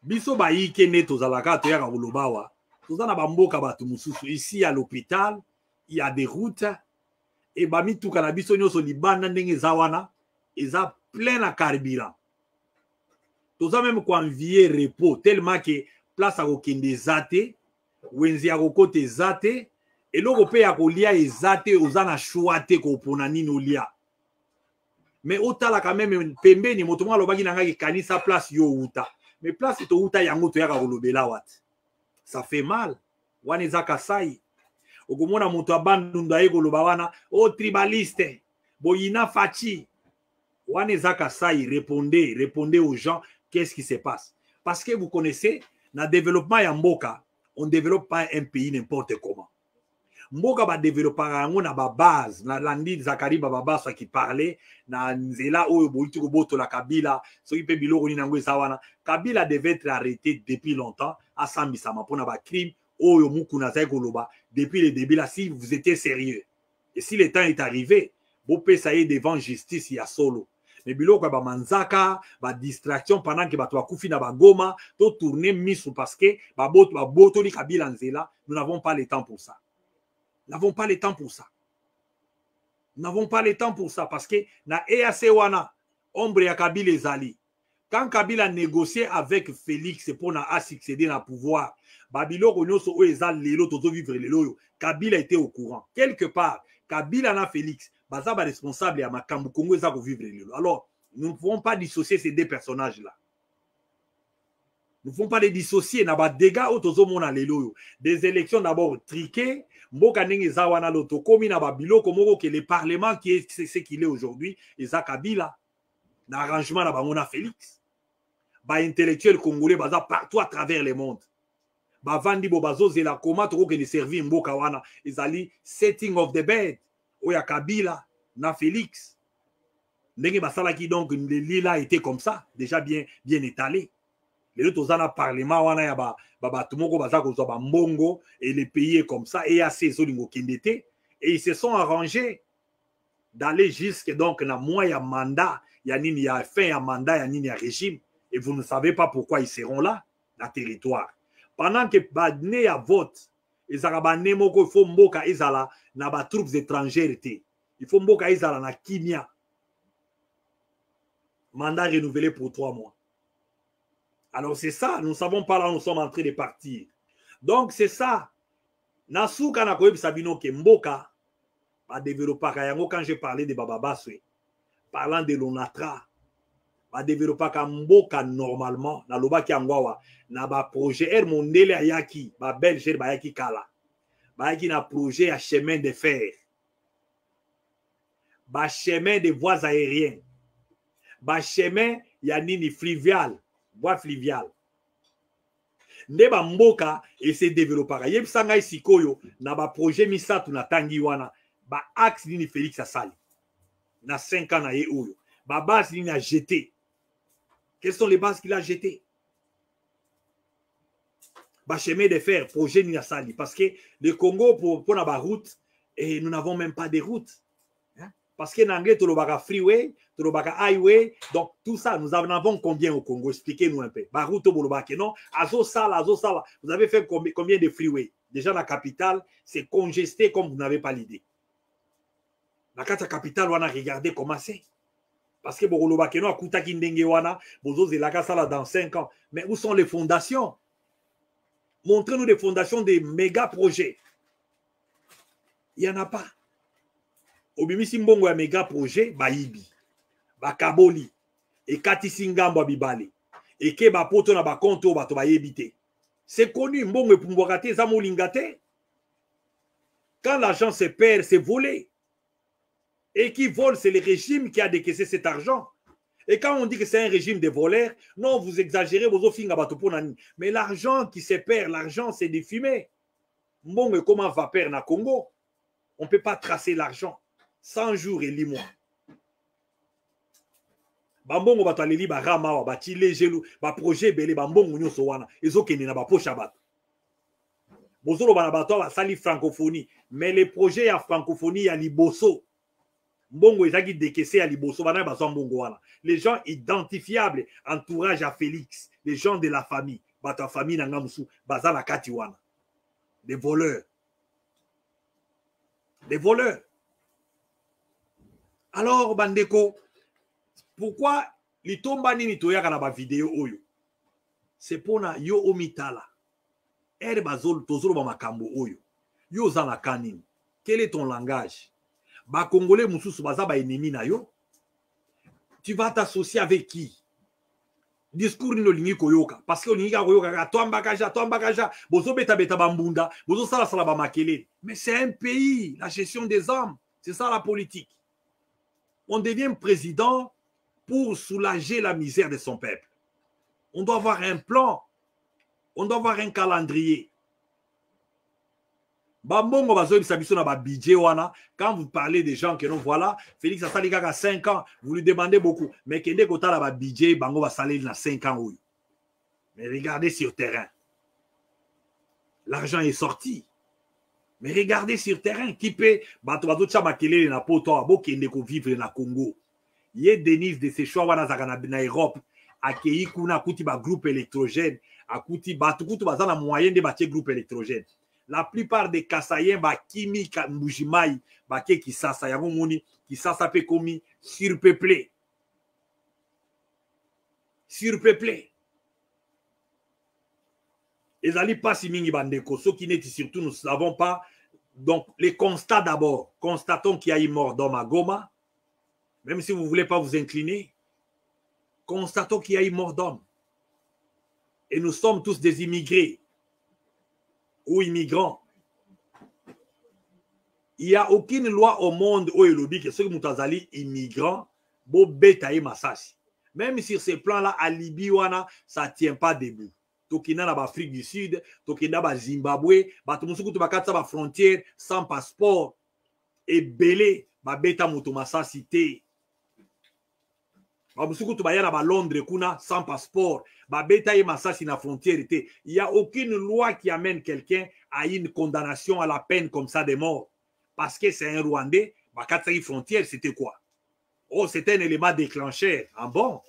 Biso ba yike ne tozalaka to yaka bolobawa. Tozana bamboka bato mususu ici à l'hôpital, il y a des routes et bami tout kana biso nyoso libanda ndenge zawana eza plein à carburant. Toza même ko envier repos tellement que place à kokende zate, wenzi ya kokote zate et loko pe ya kolia ezate ozana choate ko pona nino lia. Mais otala quand même pembeni moto mwa lobaki nanga ki kanisa place yo uta. Mais place to uta yango to yaka kolobela wat. Ça fait mal. Waneza kasai. Okomona moto abandunda eko lobawana o tribaliste. Boyina fachi. Waneza kasai répondez aux gens qu'est-ce qui se passe. Parce que vous connaissez dans le développement ya mboka, on ne développe pas un pays n'importe comment. Mboka ba développer yango na ba base na landi Zakari baba basa qui parlait na nzela oyo boiti ko boto la Kabila so ki pe biloko ni nango esawana Kabila devait être arrêté depuis longtemps à sambisama pona ba crime oyo mukuna zai koloba depuis le début là si vous étiez sérieux et si le temps est arrivé bo pesa ye devant justice ya solo mais biloko ba manzaka ba distraction pendant que bato akufi na ba goma to tourner misu parce que ba boto li Kabila nzela nous n'avons pas le temps pour ça. Nous n'avons pas le temps pour ça. Nous n'avons pas le temps pour ça parce que na EAC wana ombre ya Kabila ezali. Quand Kabila négocié avec Félix pour na succéder na pouvoir, Babiloko nyoso o ezali lelo tozo vivre lelo, Kabila était au courant. Quelque part, Kabila na Félix, baza ba responsable ya makambu Congo eza ko vivre lelo. Alors, nous ne pouvons pas dissocier ces deux personnages là. Nous ne pouvons pas les dissocier na ba dégâts au tozo mona lelo. Des élections d'abord triquées. Mboka ndenge zawana loto komi na babilo komoko que le parlement qui est ce qu'il est aujourd'hui eza Kabila na arrangement na bango na Félix ba intellectuel congolais baza partout à travers le monde ba vandi bo bazozela koma toko ke le servir mboka wana ezali setting of the bed oya Kabila na Félix ndenge basala ki donc le lila était comme ça déjà bien étalé. Les autres ont un parlement wana ya ba batumoko baza kozwa ba mbongo et les pays comme ça et à ces olingo kindete et ils se sont arrangés d'aller jusque donc na mois ya mandat ya nini ya fin ya mandat ya nini ya régime et vous ne savez pas pourquoi ils seront là na territoire pendant que ba ne ya vote ezaka ba nemoko il faut mboka ezala na ba troupes étrangères te il faut mboka ezala na kimia mandat renouvelé pour 3 mois. Alors c'est ça, nous ne savons pas là où nous sommes en train de partir. Donc c'est ça. Nasuka na koyebi sabino ke mboka ba développer kayango quand je parlais de Baba Baswe. Parlant de l'ONATRA, ba développer ka mboka normalement na lobaki angwawa na ba projet er mondele ayaki ba belge ba yaki kala. Ba yaki na projet à chemin de fer. Ba chemin de voies aériennes. Ba chemin ya nini fluvial. Voie fluviale. Ndeba mboka et se développera. Yebsanga isikoyo na ba projet misatu na tangi wana ba axe ni Félix asali. Na 5 ans na ye oyo. Ba base ni a jeté. Quelles sont les bases qu'il a jetées? Ba chemin de fer, projet ni asali parce que le Congo pour na ba route et nous n'avons même pas de route. Parce que en anglais, tu as freeway, tu as highway. Donc, tout ça, nous en avons combien au Congo? Expliquez-nous un peu. Non, Azosala. Vous avez fait combien de freeway? Déjà, la capitale, c'est congesté comme vous n'avez pas l'idée. La capitale, on a regardé comment c'est. Parce que Borolobakeno a Koutaki Ndengewana, Bozo Zelakasala dans 5 ans. Mais où sont les fondations? Montrez-nous des fondations des méga projets. Il n'y en a pas. obimisi mbongo ya méga projet bayibi bakaboli ekatisi ngambo ya bibale eke bapoto na bakonte oyo bato bayebi te. C'est connu, mbongo epumbwaka te eza molinga te. Quand l'argent se perd, c'est volé. Et qui vole, c'est le régime qui a décaissé cet argent. Et quand on dit que c'est un régime de voleurs, non, vous exagérez, mais l'argent qui se perd, l'argent, c'est des fumées. Mbongo comment va perdre na Congo? On ne peut pas tracer l'argent. 100 jours et 10 mois. Bambongo bataleli barama wa batile jelu ba projet belé bambongo nyonso wana ezokende na ba pocha bato. Bozolo bana bato ba sali francophonie, mais les projets ya francophonie ya liboso. Mbongo ezaki décaissé à liboso bana ba mbongo wana. Les gens identifiables, entourage à Félix, les gens de la famille, bato famille na ngamusu bazala kati wana. Des voleurs. Des voleurs. Alors bandeko, pourquoi litomba nini toyaka na ba vidéo oyo? C'est pour na yo omitala. Ere bazolo tozolo ba makambo oyo. Yo zana kanini. Quel est ton langage? Ba Congolais mususu baza ba ennemi na yo. Tu vas t'associer avec qui? Discours nino lingi koyoka parce que lingi koyoka toambakaja bozo beta bambunda bozo sala sala ba makele. Mais c'est un pays, la gestion des hommes, c'est ça la politique. On devient président pour soulager la misère de son peuple. On doit avoir un plan. On doit avoir un calendrier. Bambongo bazoyi sabiso na ba budget wana. Quand vous parlez des gens que non voilà, Félix Asali a 5 ans, vous lui demandez beaucoup. Mais kende kota la ba budget, bango va saler na 5 ans oui. Mais regardez sur terrain. L'argent est sorti. Mais regardez sur terrain qui peut bato bazo chama kelele na poto abo kende ko vivre na Congo. Yé Denise de ces choix wana zaka na Europe akei kuna kuti ba groupe électrogène akuti batu kutu bazana moyen de batie groupe électrogène. La plupart des Kasaïens ba kimi Mbujimai ba ke Kisasa yango moni Kisasa pe komi surpeuplé. Surpeuplé. Ezali pas si mingi bandeko ceux qui n'étaient surtout nous savons pas. Donc les constats d'abord, constatons qu'il y a eu mort d'homme à Goma. Même si vous ne voulez pas vous incliner, constatons qu'il y a eu mort d'homme. Et nous sommes tous des immigrés ou immigrants. Il n'y a aucune loi au monde où il dit que ceux qui sont immigrants, même sur ces plans-là, à Libye, ça ne tient pas debout. Tokina na Afrique du Sud, Tokina na Zimbabwe, Batumusuku Tobakatsa ba frontière sans passeport et belé, ba beta motomasa cité. Batumusuku Tobayana ba Londres kuna sans passeport, ba beta et masasi na frontière était. Il n'y a aucune loi qui amène quelqu'un à une condamnation à la peine comme ça de mort. Parce que c'est un Rwandais, ba Katsai frontière, c'était quoi? Oh, c'était un élément déclencheur. Ah bon?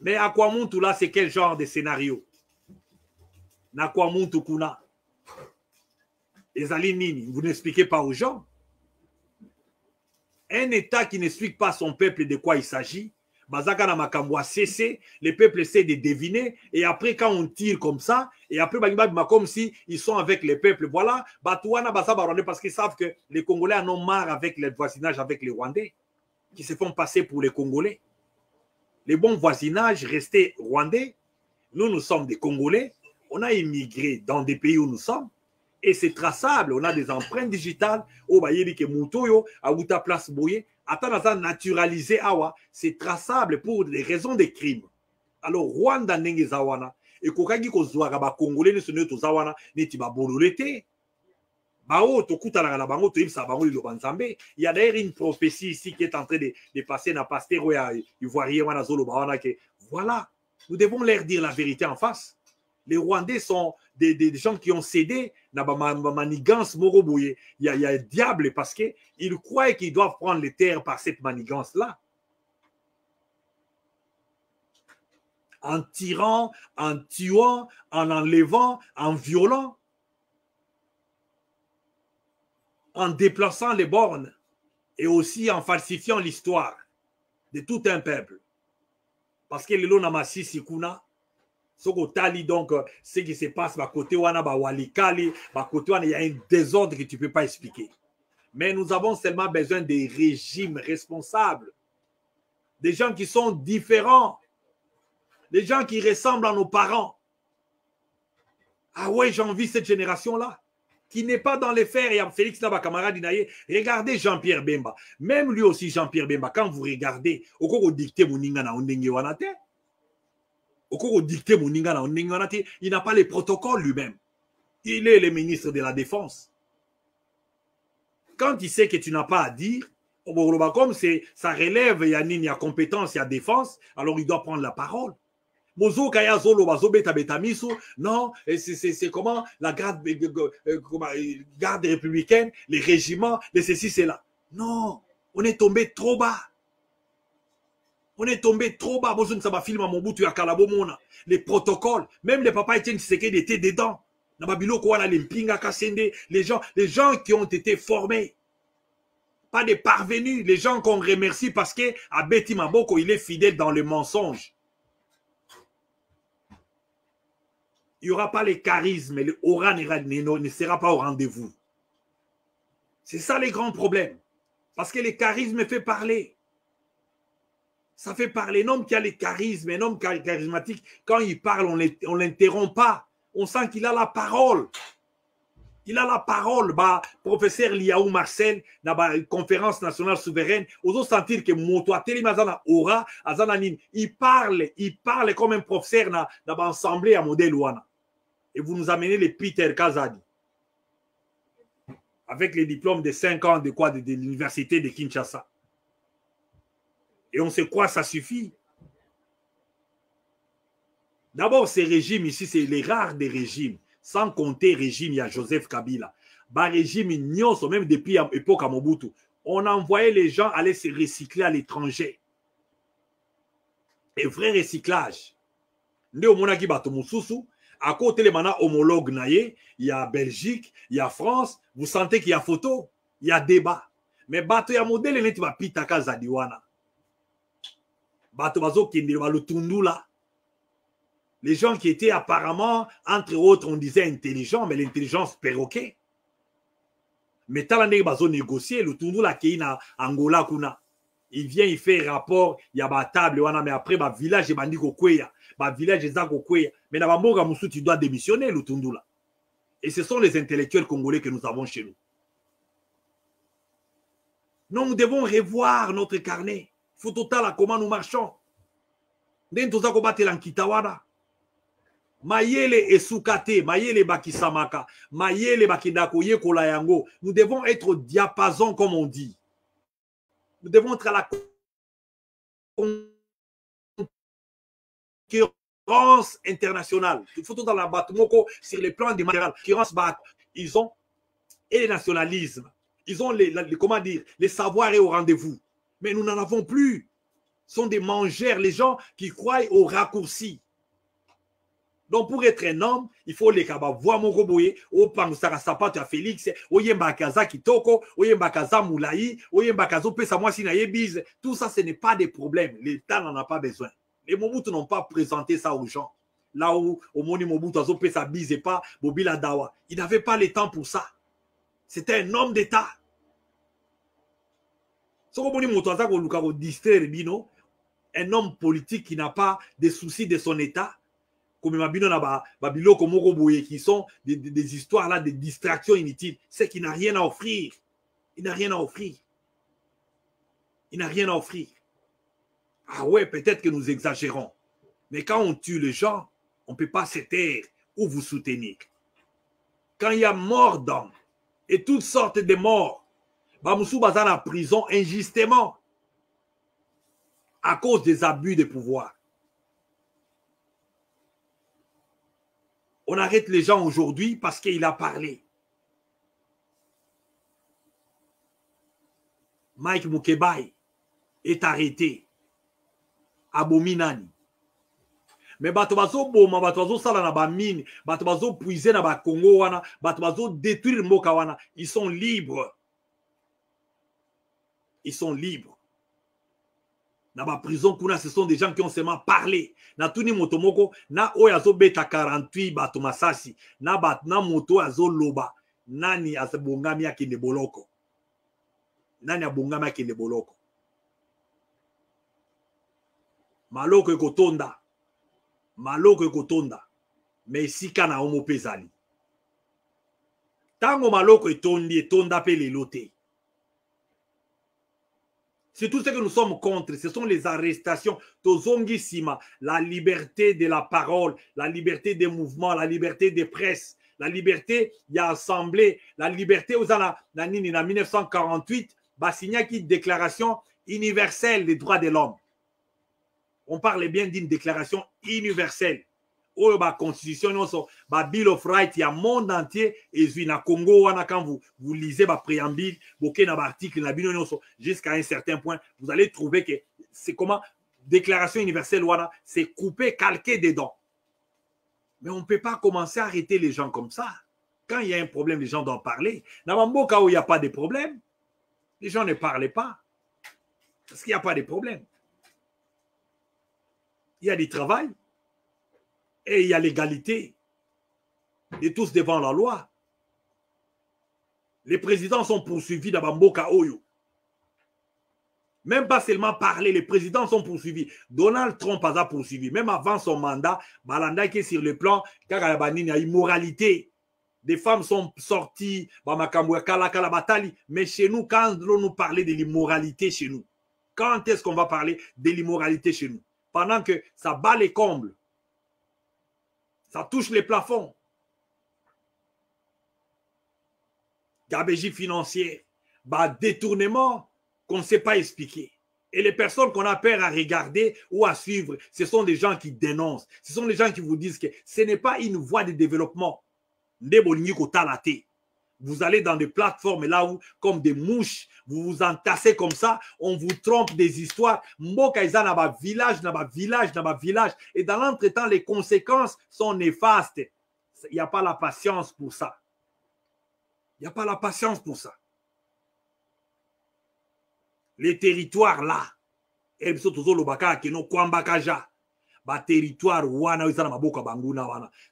Mais à quoi monte là, c'est quel genre de scénario? Na quoi monte kuna? Ezali nini? Vous n'expliquez pas aux gens. Un État qui n'explique pas à son peuple de quoi il s'agit, Bazaka na makambo a cessé, le peuple essaie de deviner, et après quand on tire comme ça, et après comme si ils sont avec le peuple, voilà, Batouana Basaba Rwandais, parce qu'ils savent que les Congolais en ont marre avec le voisinage avec les Rwandais, qui se font passer pour les Congolais. Les bons voisinages restés rwandais, nous sommes des Congolais, on a immigré dans des pays où nous sommes, et c'est traçable, on a des empreintes digitales, au Bayeli ke Moutoyo, à Outa Place Boye, Atanaza naturalisé awa, c'est traçable pour des raisons de crimes. Alors, Rwanda nenge zawana, et kokagi ko zouara ba Congolais ne sone to zawana, ne tiba bololete. Il y a d'ailleurs une prophétie ici qui est en train de passer dans Pasteur Ivoirien. Voilà, nous devons leur dire la vérité en face. Les Rwandais sont des gens qui ont cédé dans la manigance Morobouye. Il y a un diable parce qu'ils croient qu'ils doivent prendre les terres par cette manigance-là. En tirant, en tuant, en enlevant, en violant. En déplaçant les bornes et aussi en falsifiant l'histoire de tout un peuple. Parce que le Lonamasi Sikuna, donc ce qui se passe à côté, il y a un désordre que tu ne peux pas expliquer. Mais nous avons seulement besoin des régimes responsables. Des gens qui sont différents. Des gens qui ressemblent à nos parents. Ah ouais, j'ai envie de cette génération-là. Qui n'est pas dans les fers. Et Félix Naba, camarade Inaye, regardez Jean-Pierre Bemba. Même lui aussi, Jean-Pierre Bemba, quand vous regardez, au cours dicté Mouninga na Ondenge Wanate, au cours dicté Mouninga na Ondenge Wanate, il n'a pas les protocoles lui-même. Il est le ministre de la Défense. Quand il sait que tu n'as pas à dire, comme ça relève, il y a il y a compétence, il y a défense, alors il doit prendre la parole. Non, c'est comment la garde républicaine, les régiments, les ceci, c'est là. Non, on est tombé trop bas. On est tombé trop bas. Les protocoles, même les papas Etienne Tshisekedi étaient dedans. Les gens qui ont été formés. Pas des parvenus, les gens qu'on remercie parce que à Betty Maboko, il est fidèle dans le mensonge. Il n'y aura pas les charismes, le aura ne sera pas au rendez-vous. C'est ça les grands problèmes. Parce que les charismes fait parler. Ça fait parler. Un homme qui a les charismes, un homme charismatique, quand il parle, on ne l'interrompt pas. On sent qu'il a la parole. Il a la parole. Bah, professeur Liaou Marcel, dans la conférence nationale souveraine, on sentir que Motoa Télémazana aura, il parle comme un professeur dans l'assemblée à modèle Ouana. Et vous nous amenez les Peter Kazadi. Avec les diplômes de 5 ans de quoi de l'université de Kinshasa. Et on sait quoi, ça suffit. D'abord, ces régimes ici, c'est les rares des régimes. Sans compter régime, il y a Joseph Kabila. Bah, régime, même depuis l'époque à Mobutu. On envoyait les gens aller se recycler à l'étranger. Et vrai recyclage. À côté les mana homologues, il y a Belgique, il y a France. Vous sentez qu'il y a photo, il y a débat. Mais bato ya modèle n'est pas pitaka zadiwana. Bato bazo kende le tundula. Les gens qui étaient apparemment, entre autres, on disait intelligents, mais l'intelligence perroquet. Mais talane bazo négocier le tundula qui est na Angola kuna. Il vient, il fait rapport, il y a ma table, mais après, ma village est bandi kokweya, ma village est kokweya. Mais dans ma Moussou, tu dois démissionner, le Tundula. Et ce sont les intellectuels congolais que nous avons chez nous. Non, nous devons revoir notre carnet. Il faut total comment nous marchons. N'entendons pas combattre l'Ankitawana. Mayele et Soukate, Mayele Bakisamaka, Mayele Bakidako Yekola Yango. Nous devons être au diapason, comme on dit. Nous devons être à la concurrence internationale. Il faut tout dans la Batmoko sur les plans des matériels. Ils ont et les nationalismes. Ils ont comment dire, les savoirs et au rendez-vous. Mais nous n'en avons plus. Ce sont des mangeurs, les gens qui croient au raccourci. Donc, pour être un homme, il faut les kabas voir mon roboye, au pangsara sapato à Félix, au yembakaza kitoko, au yembakaza moulaï, au yembakazo pesa moi sinaye bise. Tout ça, ce n'est pas des problèmes. L'État n'en a pas besoin. Les Mobutu n'ont pas présenté ça aux gens. Là où, au Moni Mobutu, azo pesa bise et pas Bobila Dawa. Il n'avait pas le temps pour ça. C'était un homme d'État. Un homme politique qui n'a pas de soucis de son État. Comme qui sont des histoires là, des distractions inutiles, c'est qu'il n'a rien à offrir. Il n'a rien à offrir. Il n'a rien à offrir. Ah ouais, peut-être que nous exagérons. Mais quand on tue les gens, on ne peut pas se taire ou vous soutenir. Quand il y a mort d'hommes et toutes sortes de morts, Bamoussou Bazan en prison injustement à cause des abus de pouvoir. On arrête les gens aujourd'hui parce qu'il a parlé. Mike Mukebai est arrêté. Abominani. Mais batobazo boma, batobazo sala na ba mine, batobazo puiser na ba Congo wana, batobazo détruire mboka wana, ils sont libres. Ils sont libres. Dans ma prison, ce sont des gens qui ont seulement parlé. Na tuni motomoko, na oyazo beta 48 bato masasi, na moto azo loba, nani asabongami akine boloko. nani abongama kende boloko. Maloko ekotonda. Maloko ekotonda. Mais sika na homo pezali. Tango maloko etondi etonda pe lelote. C'est tout ce que nous sommes contre. Ce sont les arrestations. Tozongi sima, la liberté de la parole, la liberté des mouvements, la liberté des presses, la liberté y a assemblée, la liberté aux en 1948, bah signa qui déclaration universelle des droits de l'homme. On parle bien d'une déclaration universelle. Oh, bah, constitution, bah, Bill of Rights, il y a monde entier, et na Congo, quand vous lisez bah, préambule, article, jusqu'à un certain point, vous allez trouver que c'est comment, déclaration universelle, c'est coupé, calqué dedans. Mais on ne peut pas commencer à arrêter les gens comme ça. Quand il y a un problème, les gens doivent parler. Dans mon cas où il n'y a pas de problème, les gens ne parlent pas. Parce qu'il n'y a pas de problème. Il y a du travail. Et il y a l'égalité de tous devant la loi. Les présidents sont poursuivis dans Mboka Oyo. Même pas seulement parler, les présidents sont poursuivis. Donald Trump a poursuivi. Même avant son mandat, Balanda qui est sur le plan, car il y a immoralité. Des femmes sont sorties, mais chez nous, quand nous parler de l'immoralité chez nous, quand est-ce qu'on va parler de l'immoralité chez nous? Pendant que ça bat les combles. Ça touche les plafonds. Gabégie financière, bah, détournement qu'on ne sait pas expliquer. Et les personnes qu'on a peur à regarder ou à suivre, ce sont des gens qui dénoncent. Ce sont des gens qui vous disent que ce n'est pas une voie de développement. Vous allez dans des plateformes là où, comme des mouches, vous vous entassez comme ça, on vous trompe des histoires. Mboka iza na ba village, na ba village, na ba village. Et dans l'entretemps, les conséquences sont néfastes. Il n'y a pas la patience pour ça. Il n'y a pas la patience pour ça. Les territoires là,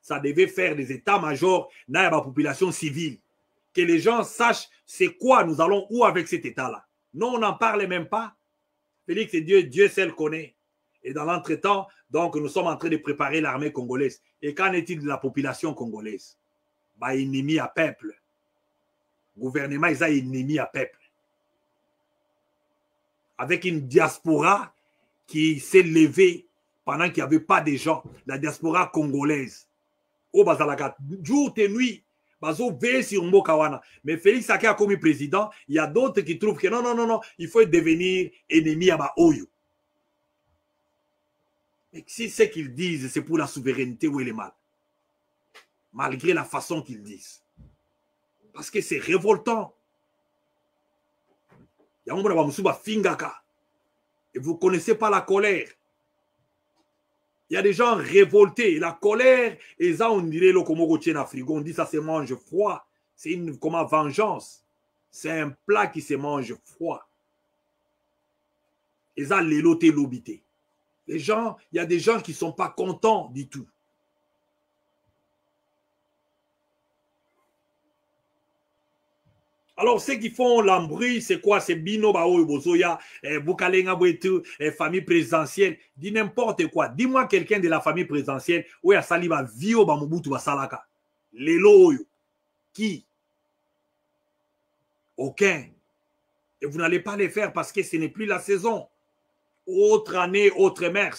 ça devait faire des états-majors dans la population civile. Que les gens sachent c'est quoi nous allons où avec cet état-là. Non, on n'en parle même pas. Félix et Dieu seul connaît. Et dans l'entretemps, donc nous sommes en train de préparer l'armée congolaise. Et qu'en est-il de la population congolaise? Bah, ennemi à peuple. Gouvernement, ils ont ennemi à peuple. Avec une diaspora qui s'est levée pendant qu'il n'y avait pas de gens. La diaspora congolaise. Au Bazalaka, jour et nuit. Mais Félix Saki a commis président, il y a d'autres qui trouvent que non, il faut devenir ennemi à Baoyo. Mais si ce qu'ils disent, c'est pour la souveraineté, où il est mal. Malgré la façon qu'ils disent. Parce que c'est révoltant. Et vous ne connaissez pas la colère. Il y a des gens révoltés. La colère, et ça, on dirait le Komoko tient à frigo. On dit ça se mange froid. C'est une vengeance. C'est un plat qui se mange froid. Et ça, l'éloté l'obité. Les gens, il y a des gens qui ne sont pas contents du tout. Alors, ceux qui font l'embrouille, c'est quoi? C'est Bino Bao Bozoya, Bukalenga Bouetu, famille présidentielle. Dis n'importe quoi. Dis-moi quelqu'un de la famille présidentielle où il y a Saliba Vio Bamubutu Basalaka. Lelo Oyo. Qui? Aucun. Et vous n'allez pas les faire parce que ce n'est plus la saison. Autre année, autre mers.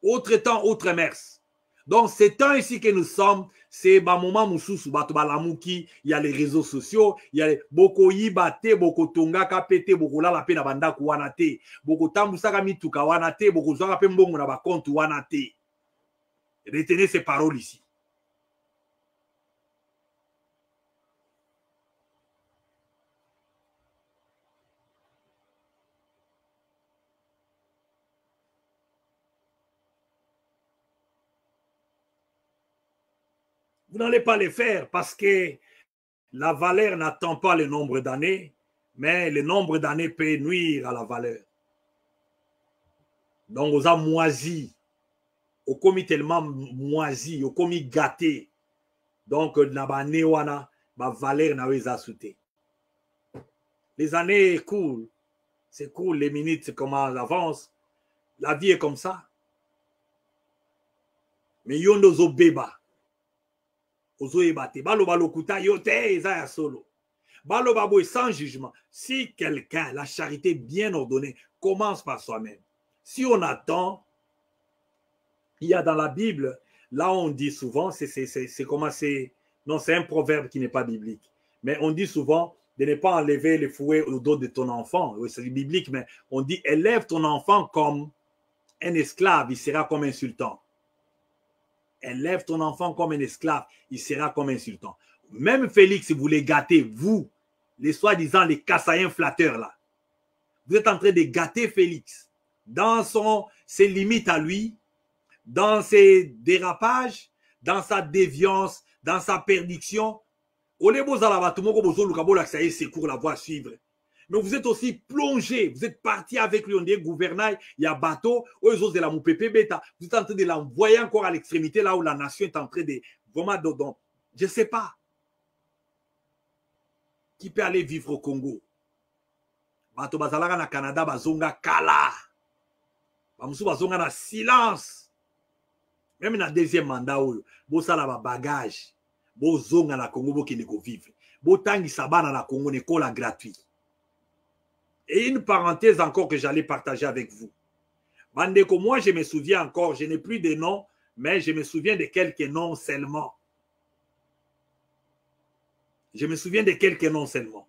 Autre temps, autre mers. Donc, c'est temps ici que nous sommes, c'est un moment où il y a les réseaux sociaux, il y a beaucoup yibate, beaucoup tonga kapete, beaucoup la pena banda kuanate, beaucoup tambusaka mituka wanate, beaucoup zanga pembongo na ba compte wanate. Retenez ces paroles ici. Vous n'allez pas les faire parce que la valeur n'attend pas le nombre d'années, mais le nombre d'années peut nuire à la valeur. Donc, vous avez moisi, vous commis tellement moisi, vous commis gâté. Donc, la valeur n'a pas sauté. Les années courent. C'est cool, les minutes comment avancent. La vie est comme ça. Mais yondo zo beba. Ozo ebate. Balo balo kuta yote eza solo. Balo babo est sans jugement. Si quelqu'un, la charité bien ordonnée, commence par soi-même. Si on attend, il y a dans la Bible, là on dit souvent, c'est comment c'est, non c'est un proverbe qui n'est pas biblique. Mais on dit souvent de ne pas enlever le fouet au dos de ton enfant. Oui, c'est biblique, mais on dit élève ton enfant comme un esclave, il sera comme insultant. Élève ton enfant comme un esclave, il sera comme insultant. Même Félix, si vous les gâtez, vous, les soi-disant les Kassaïens flatteurs là, vous êtes en train de gâter Félix dans ses limites à lui, dans ses dérapages, dans sa déviance, dans sa perdition. Mais vous êtes aussi plongé, vous êtes parti avec lui, on dit gouvernail, il y a bateau, vous êtes en train de l'envoyer encore à l'extrémité là où la nation est en train de vraiment, je ne sais pas. Qui peut aller vivre au Congo? Bato bazalaka na Canada bazonga kala. Bamusu bazonga na silence. Même na deuxième mandat oyo, bosala ba bagage. Bozonga na Congo bokende ko vivre. Botangisa bana na Congo n'école gratuit. Et une parenthèse encore que j'allais partager avec vous. Bandeko, moi je me souviens encore, je n'ai plus de noms, mais je me souviens de quelques noms seulement. Je me souviens de quelques noms seulement.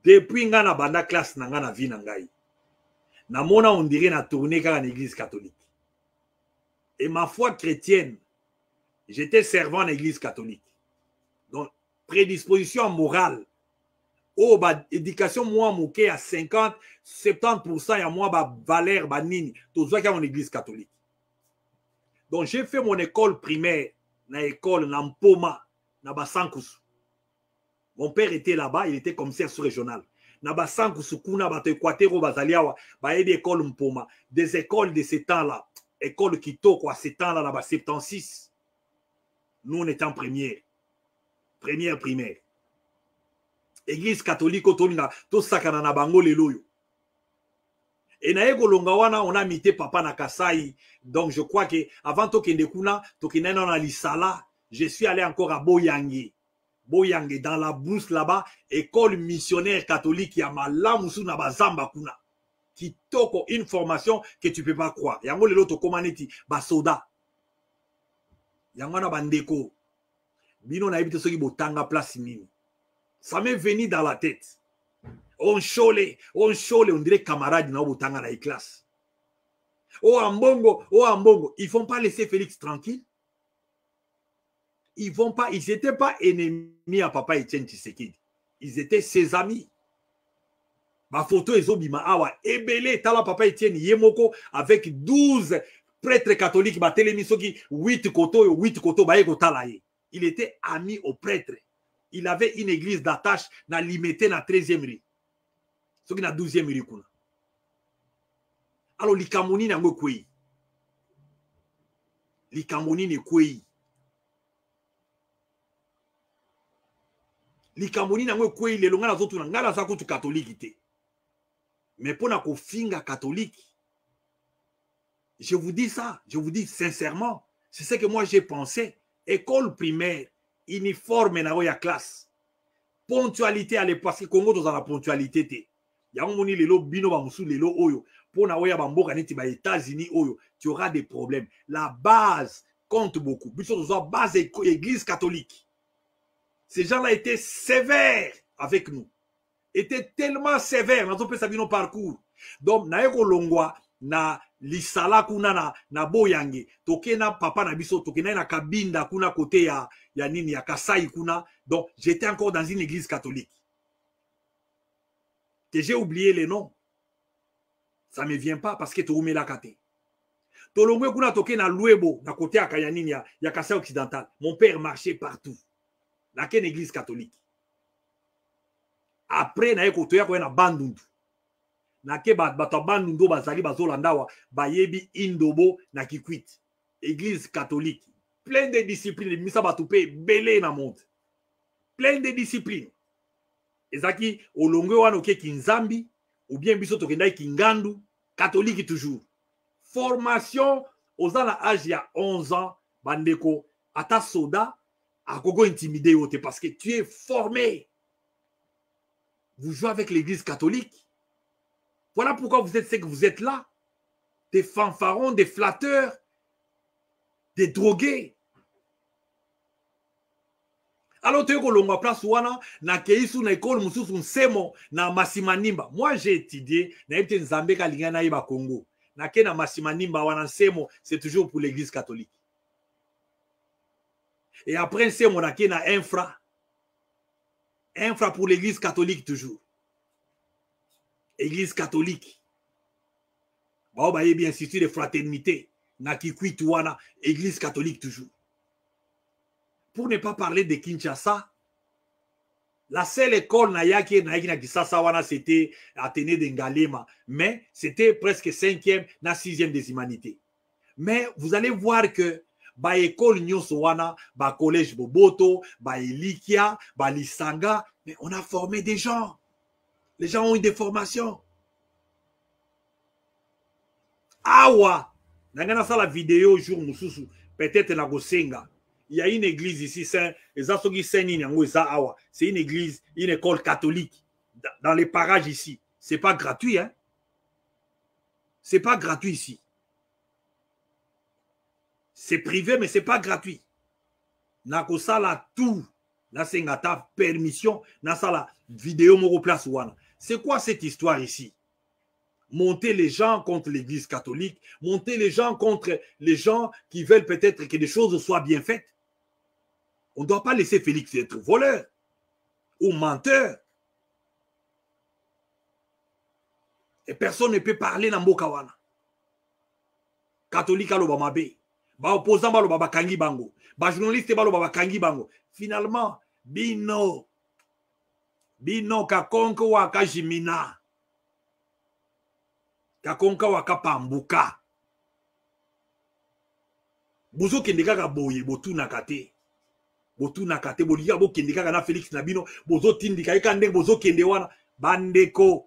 Depuis nga na banda classe na nga na vie na ngai. Na mona on dirait na tourné kaka na l'église catholique. Et ma foi chrétienne, j'étais servant à l'église catholique. Donc, prédisposition morale. Oh, bah, éducation, moi, mouké à 50, 70%, et à moi, bah, valeur, bah, nini. Tout ça, mon église catholique. Donc, j'ai fait mon école primaire, na école, na Mpoma, na Basankusu. Mon père était là-bas, il était commissaire sous-régional. Na Basankusu, kuna, bato Equatero, bazaliawa, bah, et des écoles Mpoma. Des écoles de ces temps-là. École Kitoko, à ces temps-là, là-bas, 76. Nous, on était en première. Première primaire. Église catholique, tout ça, na bango leloyo. Et na ego longawana, on a mité papa na Kasai. Donc, je crois que avant Tokende Kuna, Tokende na Lisala, je suis allé encore à Boyangue. Boyangue, dans la brousse là-bas, école missionnaire catholique, ya malamusu na bazamba kuna. Qui toko une formation que tu peux pas croire. Yango lelo to komaneti, basoda. Yango na bandeko. Bino na ebite soki botanga place nini. Ça m'est venu dans la tête. On chole, on dirait camarade na botanga na classe. Oh Ambongo, ils vont pas laisser Félix tranquille. Ils vont pas, ils étaient pas ennemis à papa Etienne Tshisekedi. Ils étaient ses amis. Ma photo est obima awa ebele tala papa Etienne Yemoko avec 12 prêtres catholiques ba telemisoki 8 koto ba eko talaye. Il était ami aux prêtres. Il avait une église d'attache na limité na 13e rue. Ce qui na 12e rue kuna. Alors likamoni na ngo kwei. Likamoni ne kwei. Likamoni na ngo kwei le longa na zotu na ngala za kutu catholique te. Mais pour na finga catholique, je vous dis ça, je vous dis sincèrement, c'est ce que moi j'ai pensé. École primaire, uniforme na ya classe. Ponctualité à l'époque, parce que Congo dans la ponctualité te. Ya moni lelo bino ba musu lelo oyo. Pour na ya bamboka neti ba États-Unis oyo, tu auras des problèmes. La base compte beaucoup. Biso dans base église catholique. Ces gens-là étaient sévères avec nous. Était tellement sévère dans notre parcours. Donc, na eko longwa na lisala kuna na boyange tokena papa na biso tokena na kabinda kuna côté ya nini ya Kasai kuna. Donc, j'étais encore dans une église catholique. Que j'ai oublié les noms. Ça me vient pas parce que tu remets la kate. Tolongwe kuna tokena Luebo na côté ya Kayanini ya Kasai occidental. Mon père marchait partout. Dans quelle église catholique? Après na eko toya ko na bandundu na ke bato bandundu bazali bazolandawa bayebi indobo na Kikwit église catholique plein de disciplines misa batupé belé na monde plein de disciplines ezaki olongo wana oke kinzambi ou bien biso tokendai kingandu catholique toujours formation aux à l'âge il y a 11 ans bandeko ata soda akogo intimider yote parce que tu es formé. Vous jouez avec l'église catholique. Voilà pourquoi vous êtes ce que vous êtes là. Des fanfarons, des flatteurs, des drogués. Alors tu es kolongwa place wana na keisu na école mususu nsemo na masimanimba. Moi j'ai étudié na ete nzambe kalinga na iba Congo. Na ke na masimanimba wana nsemo, c'est toujours pour l'église catholique. Et après nsemo na ke na infra pour l'église catholique toujours. Église catholique. Bah bah bien institut de fraternité na kikuituana église catholique toujours. Pour ne pas parler de Kinshasa, la seule école na Kinshasa wana c'était Athénée de Ngalema, mais c'était presque 5e na 6e des humanités. Mais vous allez voir que ba école nyonso wana, ba collège Boboto, ba Elikia, ba Lisanga, mais on a formé des gens. Les gens ont eu des formations. Awa, nangana sa la vidéo jour mususu, peut-être na Gosenga. Il y a une église ici, c'est une église, une école catholique dans les parages ici. C'est pas gratuit, hein? C'est pas gratuit ici. C'est privé, mais c'est pas gratuit. Nakosa la tout, na sengata permission, na sala vidéo moko place wana. C'est quoi cette histoire ici? Monter les gens contre l'église catholique, monter les gens contre les gens qui veulent peut-être que des choses soient bien faites. On ne doit pas laisser Félix être voleur ou menteur. Et personne ne peut parler dans Mbokawana. Catholique alo bamabe, ba opposant balo baba kangi bango, ba journaliste balo baba kangi bango. Finalement, bino kakonko waka jimina, kakonka waka pambuka. Bozo kendeka ka boye botu nakate. Botu nakate boliga bo kendeka kana Félix Nabino, bozo tindika ikande bozo kende wana bandeko.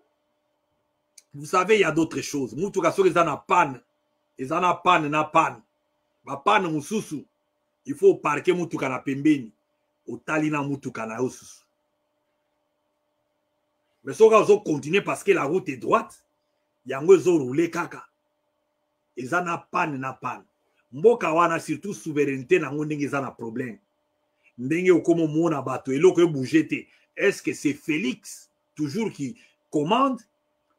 Vous savez, il y a d'autres choses. Moutou kaso ezana panne. Ezana panne na panne. Ba panne mususu. Il faut parquer moutou kana pembeni. Otali na moutou kana osusu. Mais so ka ozo continuer parce que la route est droite. Yango zo rouler kaka. Ezana panne na panne. Mboka wana surtout souveraineté na ndenge ezana problème. Ndenge okomo mona bato eloko e bougete. Est-ce que c'est Félix toujours qui commande?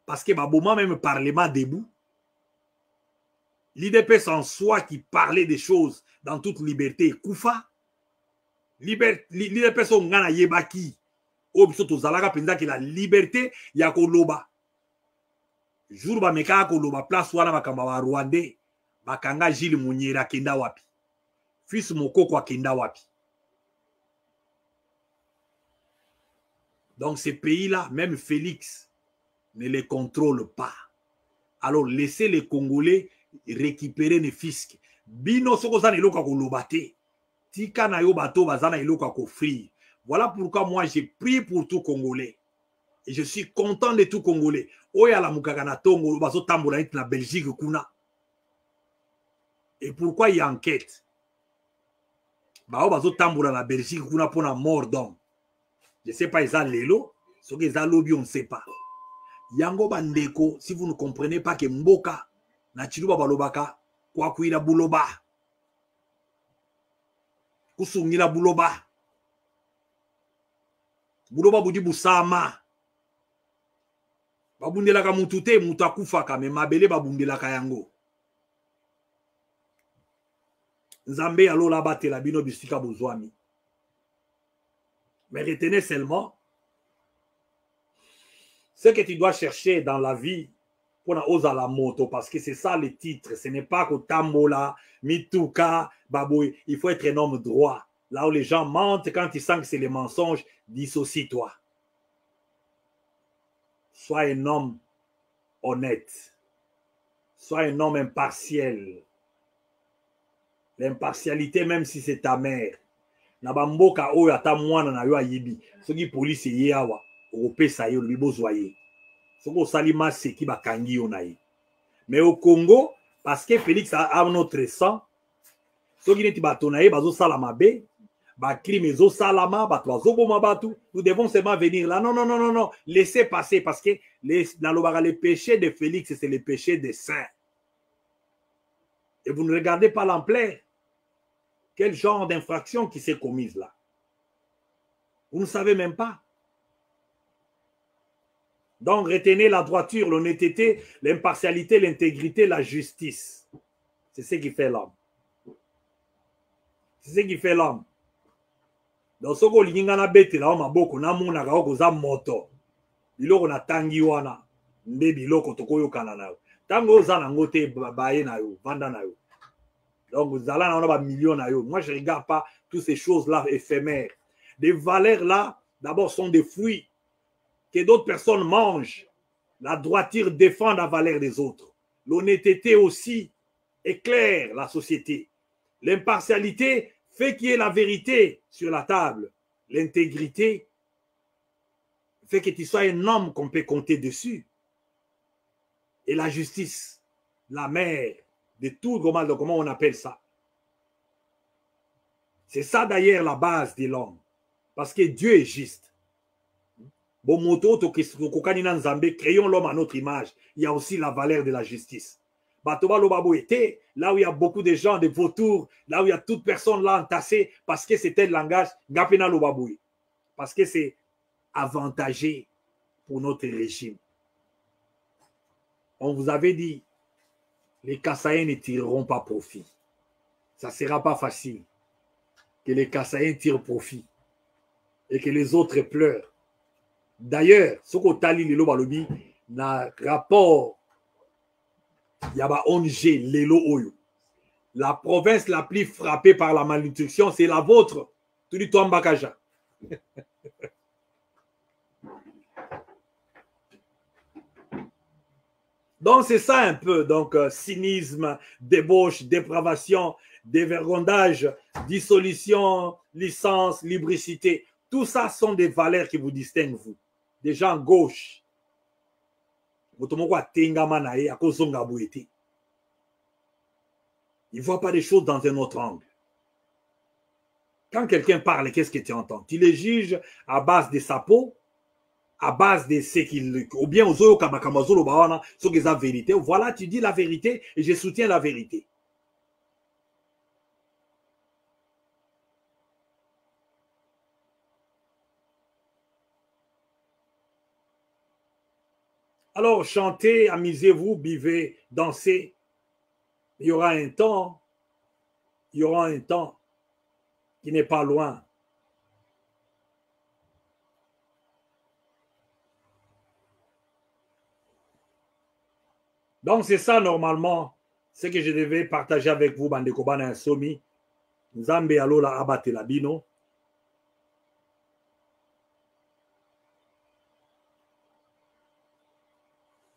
Parce que Baboma même parlement debout. L'IDPS en soi qui parlait des choses dans toute liberté. Koufa. L'IDPS on gana yebaki. Obisoto zalaka penza que la liberté ya koloba. Jour ba meka koloba place wana bakamba wa Rwandais. Bakanga Gilles Munyera kenda wapi. Fils Mokoko kenda wapi. Donc ces pays-là, même Félix ne les contrôle pas. Alors laissez les Congolais récupérer les fiscs. Bino soko zana iloko kolobate. Tika na yo bato bazana iloko kofri. Voilà pourquoi moi j'ai prié pour tout Congolais. Et je suis content de tout Congolais. Oya la mukagana tongo bazo tambola na Belgique kuna. Et pourquoi il y a enquête? Bao bazo tambola na Belgique kuna pona mort d'homme. Je ne sais pas, ils ont l'élo. Ce qu'ils ont lobby, on ne sait pas. Yango bandeko, si vous ne comprenez pas que Mboka, na chiluba balobaka, kwa kuira buloba. Kusungila buloba. Buloba budi busama. Babundelaka mutute, mutakufaka, me mabele babundelaka yango. Nzambe alola bate la bino bisika bozwami. Mais retenez seulement ce que tu dois chercher dans la vie pour oser la moto, parce que c'est ça le titre. Ce n'est pas que Tambola, Mituka, Baboui. Il faut être un homme droit. Là où les gens mentent, quand ils sentent que c'est les mensonges, dissocie-toi. Sois un homme honnête. Sois un homme impartiel. L'impartialité, même si c'est ta mère. Na bamboka oyo ata mwana na yo ayibi soki police yeawa opesa yo lobi bozwaye soko salima seki bakangi yo na ye. Mais au Congo, parce que Félix a notre sang, soki neti bato na ye bazo sala mabe, ba crime ezo salama, bato bazo boma batu, nous devons seulement venir là. Non, non, non, non, non, laissez passer parce que les péchés de Félix, c'est les péchés des saints. Et vous ne regardez pas l'ampleur. Quel genre d'infraction qui s'est commise là? Vous ne savez même pas. Donc, retenez la droiture, l'honnêteté, l'impartialité, l'intégrité, la justice. C'est ce qui fait l'homme. C'est ce qui fait l'homme. Donc, ce que vous avez bête là, on a beaucoup, on a mon agaoza moto. Biloko na tangi wana, nde biloko tokoyo kanana. Tango za na ngote baye na yo, vanda na yo. Donc, vous allez en avoir millions na yo. Moi, je ne regarde pas toutes ces choses-là éphémères. Des valeurs là, d'abord, sont des fruits que d'autres personnes mangent. La droiture défend la valeur des autres. L'honnêteté aussi éclaire la société. L'impartialité fait qu'il y ait la vérité sur la table. L'intégrité fait que tu sois un homme qu'on peut compter dessus. Et la justice, la mère de tout, comment on appelle ça. C'est ça d'ailleurs la base de l'homme. Parce que Dieu est juste. Bon, créons l'homme à notre image. Il y a aussi la valeur de la justice. Là où il y a beaucoup de gens, de vautours, là où il y a toute personne là entassée, parce que c'était le langage, parce que c'est avantagé pour notre régime. On vous avait dit, les Kassaïens ne tireront pas profit. Ça ne sera pas facile que les Kassaïens tirent profit et que les autres pleurent. D'ailleurs, ce que Tali Lelo Balobi, na rapport, il y a ONG Lelo Oyo. La province la plus frappée par la malnutrition, c'est la vôtre. Tu dis toi Mbakaja. Donc c'est ça un peu, donc cynisme, débauche, dépravation, dévergondage, dissolution, licence, lubricité. Tout ça sont des valeurs qui vous distinguent, vous. Des gens gauche. Ils ne voient pas les choses dans un autre angle. Quand quelqu'un parle, qu'est-ce que tu entends? Tu les juges à base de sa peau, à base de ce qu'il... Ou bien aux autres, ce qu'ils ont vérité. Voilà, tu dis la vérité et je soutiens la vérité. Alors, chantez, amusez-vous, buvez, dansez. Il y aura un temps qui n'est pas loin. Donc, c'est ça, normalement, ce que je devais partager avec vous, Bandeko Bana Somi. Nzambe alola abate labino.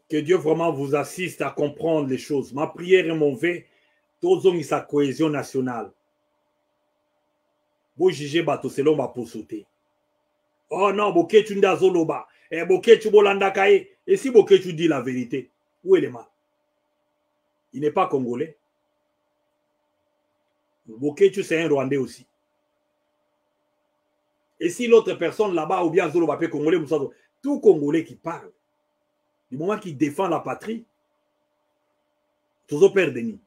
Que Dieu vraiment vous assiste à comprendre les choses. Ma prière est mon vœu, tous ont sa cohésion nationale. Vous jugez bateau selon ma posauté. Oh non, Boketu ndazoloba. Et Boketu bolanda kaye. Et si Boketu dit la vérité, où est le mal? Il n'est pas congolais. Boketu c'est un Rwandais aussi. Et si l'autre personne là-bas ou bien Zoloba congolais, tout Congolais qui parle, du moment qu'il défend la patrie, tous perdent ni.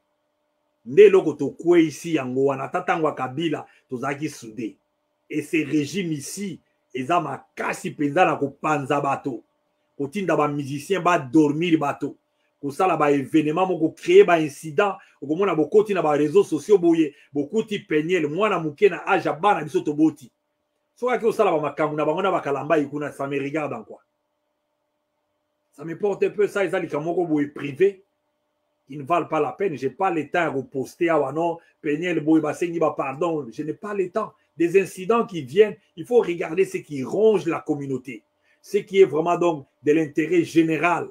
Né loko to kwe ici yango wana tatangwa kabila tozaki soudé. Et ces régimes ici, eza makasi penza na ko panza bato. Kotinda ba musicien ba dormir bato. Ko sala ba événement moko créer ba incident, ko mona bokoti na ba réseaux sociaux boye, bokoti penyel mwana muke na aja bana biso to boti. Soka ki osala ba makambu na bango na bakalamba ikuna, ça me regarde en quoi? Ça me porte un peu ça, ils ont privé, qui ne valent pas la peine. Je n'ai pas le temps à reposter à Wano, Peniel, pardon, je n'ai pas le temps. Des incidents qui viennent, il faut regarder ce qui ronge la communauté, ce qui est vraiment donc de l'intérêt général.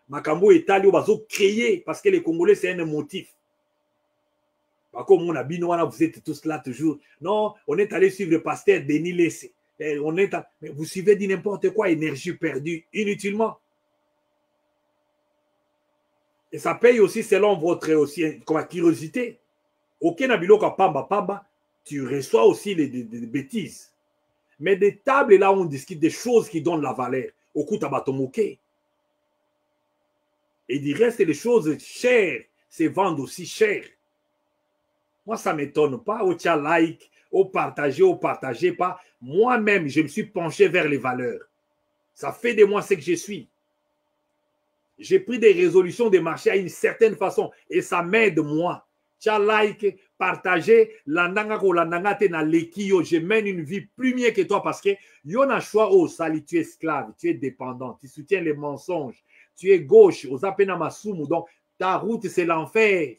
Makambo et Tali, bazo créer, parce que les Congolais, c'est un motif. Comme on a binoana, vous êtes tous là toujours. Non, on est allé suivre le pasteur Denis Lessé. Mais vous suivez dit n'importe quoi, énergie perdue inutilement. Et ça paye aussi selon votre curiosité. Aucun abiloka pamba, tu reçois aussi des bêtises. Mais des tables là où on discute des choses qui donnent la valeur. Au coup, moqué. Et du reste, les choses chères se vendent aussi cher. Moi, ça ne m'étonne pas. Au tcha like, au partagez pas. Moi-même, je me suis penché vers les valeurs. Ça fait de moi ce que je suis. J'ai pris des résolutions de marcher à une certaine façon et ça m'aide moi. Tcha like, partagez, je mène une vie plus mieux que toi parce que yon a choix au sali, tu es esclave, tu es dépendant, tu soutiens les mensonges, tu es gauche, aux apena masumu, donc ta route c'est l'enfer.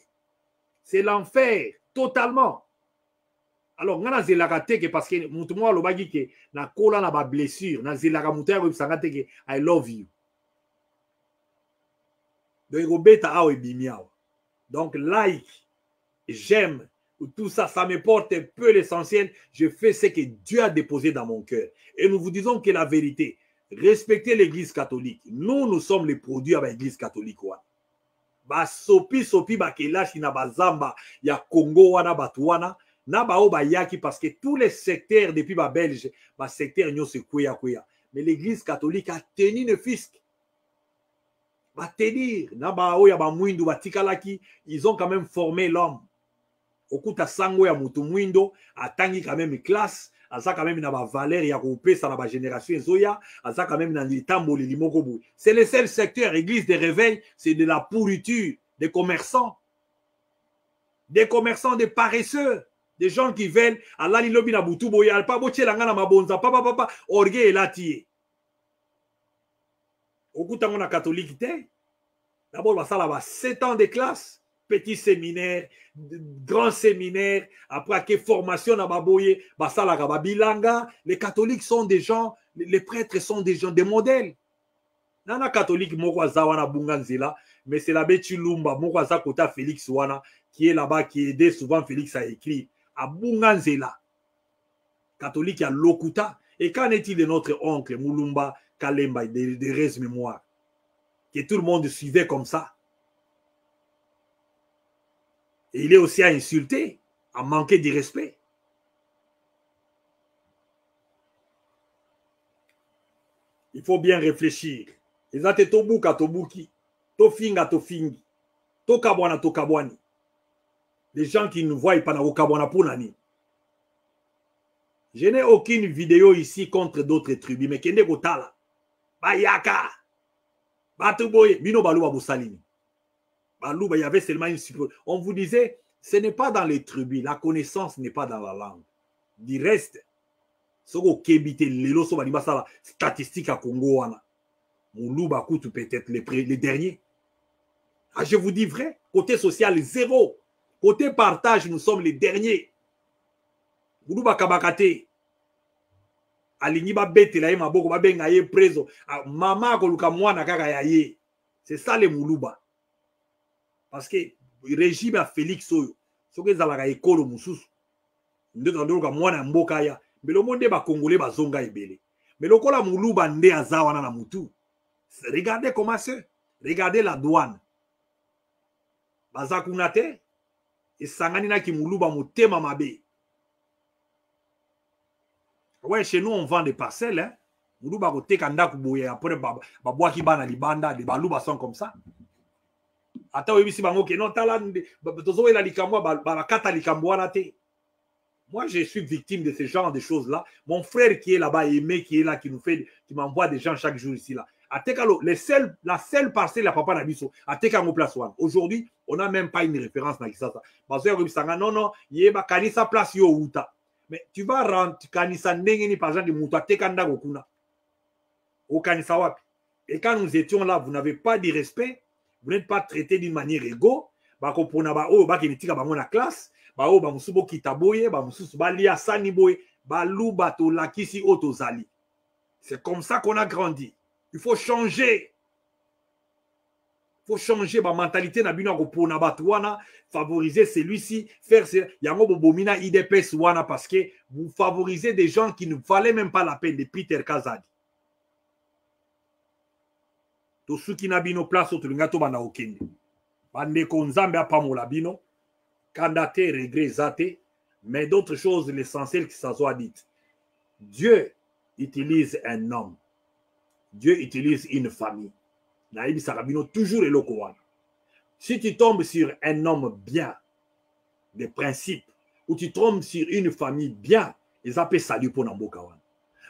C'est l'enfer, totalement. Alors, on a que parce que moi le bagi que na kola na ba blessure, na zelaka muta ko bisangate que I love you. Donc, like, j'aime, tout ça, ça me porte peu l'essentiel. Je fais ce que Dieu a déposé dans mon cœur. Et nous vous disons que la vérité, respectez l'Église catholique. Nous sommes les produits de l'Église catholique. Ba sopi, ba kelashi na bazamba, ya Congo wana batuana, na ba oba yaki parce que tous les secteurs depuis ba Belge, ba secteur nyo se kwea. Mais l'Église catholique a tenu une fisc. Va tenir, ils ont quand même formé l'homme. Okuta sango ya mutu mwindo, atangi quand même classe, aza quand même na ba valeur ya koupé ça na ba génération zoya, aza quand même na litambo limoko boui. C'est le seul secteur, église de réveil, c'est de la pourriture, des commerçants, des paresseux, des gens qui veulent Allah li lobi na butu boya, pas boche la ngana mabonza, papa, orgueil la tie. Okuta ngona catholique te. D'abord, ça là 7 ans de classe, petit séminaire, grand séminaire, après que formation na baboye, ça là bilanga. Les catholiques sont des gens, les prêtres sont des gens, des modèles. Nana catholique mokwaza wana bunganzela, mais c'est la Betulumba mokwaza kota Félix wana qui est là-bas qui aide souvent Félix à écrire à bunganzela. Catholique à Lokuta. Et qu'en est-il de notre oncle Mulumba Kalemba de Rez Mémoire, que tout le monde suivait comme ça. Et il est aussi à insulter, à manquer de respect. Il faut bien réfléchir. Les ate tobuka tobuki, tofinga tofingi, tokabwana tokabwani. Les gens qui nous voient pas na okabwana pour nani. Je n'ai aucune vidéo ici contre d'autres tribus, mais kende kotala. Bayaka. Batuboye, Bino Balouba Boussalini. Balouba, il y avait seulement une super. On vous disait, ce n'est pas dans les tribus, la connaissance n'est pas dans la langue. Du reste, ce qui est les statistiques à Congo, Moulouba coûte peut-être les derniers. Ah, je vous dis vrai, côté social, zéro. Côté partage, nous sommes les derniers. Moulouba Kabakate. C'est ça les Moulouba. Parce que le régime a Félix Oyo, ce que zalaka école mususu. Ndeka mwana mboka ya, mais le monde ba congolais ba zonga ebele. Mais le kola Moulouba nde azawana na mutu. Regardez comment c'est. Regardez la douane. Bazakunate et sangani na ki Moulouba motema mabe. Ouais, chez nous, on vend des parcelles. Hein. Après, babouaki bana libanda, les balouba sont comme ça. Attends, oui, si bango que non, moi, je suis victime de ce genre de choses-là. Mon frère qui est là-bas, Aimé, qui est là, qui m'envoie des gens chaque jour ici là. La seule parcelle, la papa Nabiso, à Tekano Place One. Aujourd'hui, on n'a même pas une référence dans ça. Non, il y a Kanisa Place Yo Uta. Mais tu vas rentrer kanisa ndengeni par exemple de mutu tekanda gokuna au kanisa wapi. Et quand nous étions là, vous n'avez pas de respect, vous n'êtes pas traité d'une manière égaux. Bako pona ba o ba kinitika bango na classe, ba o ba musubo kitaboye, ba mususu ba lia sani boye, ba luba to lakisi otozali. C'est comme ça qu'on a grandi. Il faut changer. faut changer ma mentalité na bino ko na batouana, favoriser celui-ci, faire yango bobomina IDPS wana parce que vous favorisez des gens qui ne valaient même pas la peine de Peter Kazadi. To suki na bino place to linga to bana okende. Bande ko nzambe apamola bino, candidaté regret zate, mais d'autres choses l'essentiel qui ça soit dit. Dieu utilise un homme. Dieu utilise une famille. Naïbi Sarabino, toujours eloko wana. Si tu tombes sur un homme bien, des principes, ou tu tombes sur une famille bien, ils appellent salut pour Namboka wana.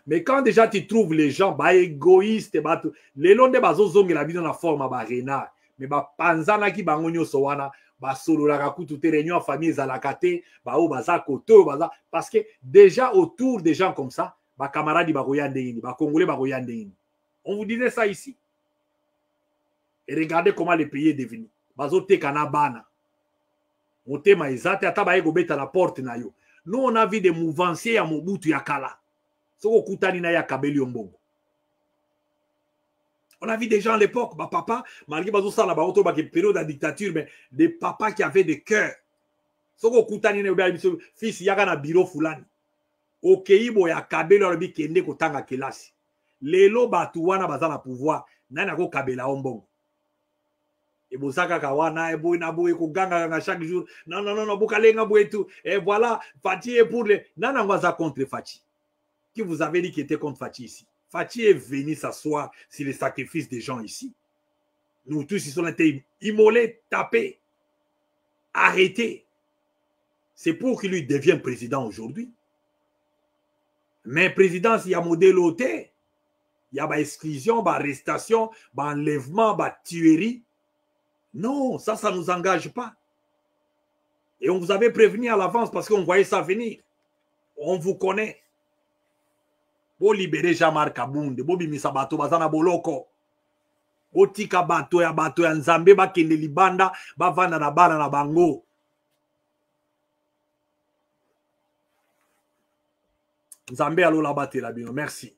Mais quand déjà tu trouves les gens bah égoïstes, bah les longs de bazozong la vie dans la forme bah renard, mais bah panzana ki bangonyo sowana, bah solo la rakutu te réunion famille zalakate, bah ou baza koto baza parce que déjà autour des gens comme ça, bah camarades bah royande ini, bah congolais bah royande ini. On vous disait ça ici. Et regardez comment le pays est devenu. Bazote kanabana. Mote maizate ataba ego beta la porte na yo. Nous on a vu des mouvanciers à Mobutu Yakala. Soko kutani na ya Kabeli Ombongo. On a vu des gens à l'époque, bah papa, malgré bazo ça la baoto ba période de dictature, mais des papas qui avaient des cœurs. Soko kutani na yo fils yaka na bureau fulani. Okeibo ya Kabeli olobi kende kotanga kelasi. Lelo batu wana bazala pouvoir, nana ko Kabela Ombongo. Et bozaka kawana et boy na boy ko ganga chaque jour. Non non non non bokalenga boy tout. Et voilà, Fati est pour les nana waza contre Fati. Qui vous avez dit qu'il était contre Fati ici? Fati est venu s'asseoir sur les sacrifices des gens ici. Nous tous ils ont été immolés, tapés, arrêtés. C'est pour qu'il lui devienne président aujourd'hui. Mais président s'il y a modèle ôté, il y a exclusion, arrestation, enlèvement, tuerie. Non, ça ne nous engage pas. Et on vous avait prévenu à l'avance parce qu'on voyait ça venir. On vous connaît. Bo libérer Jean-Marc Kabunde, bo bimisa bato bazana boloko. Bo tika bato ya nzambe ba kende libanda, ba vanda na bana na bango. Nzambe alo la batela bino. Merci.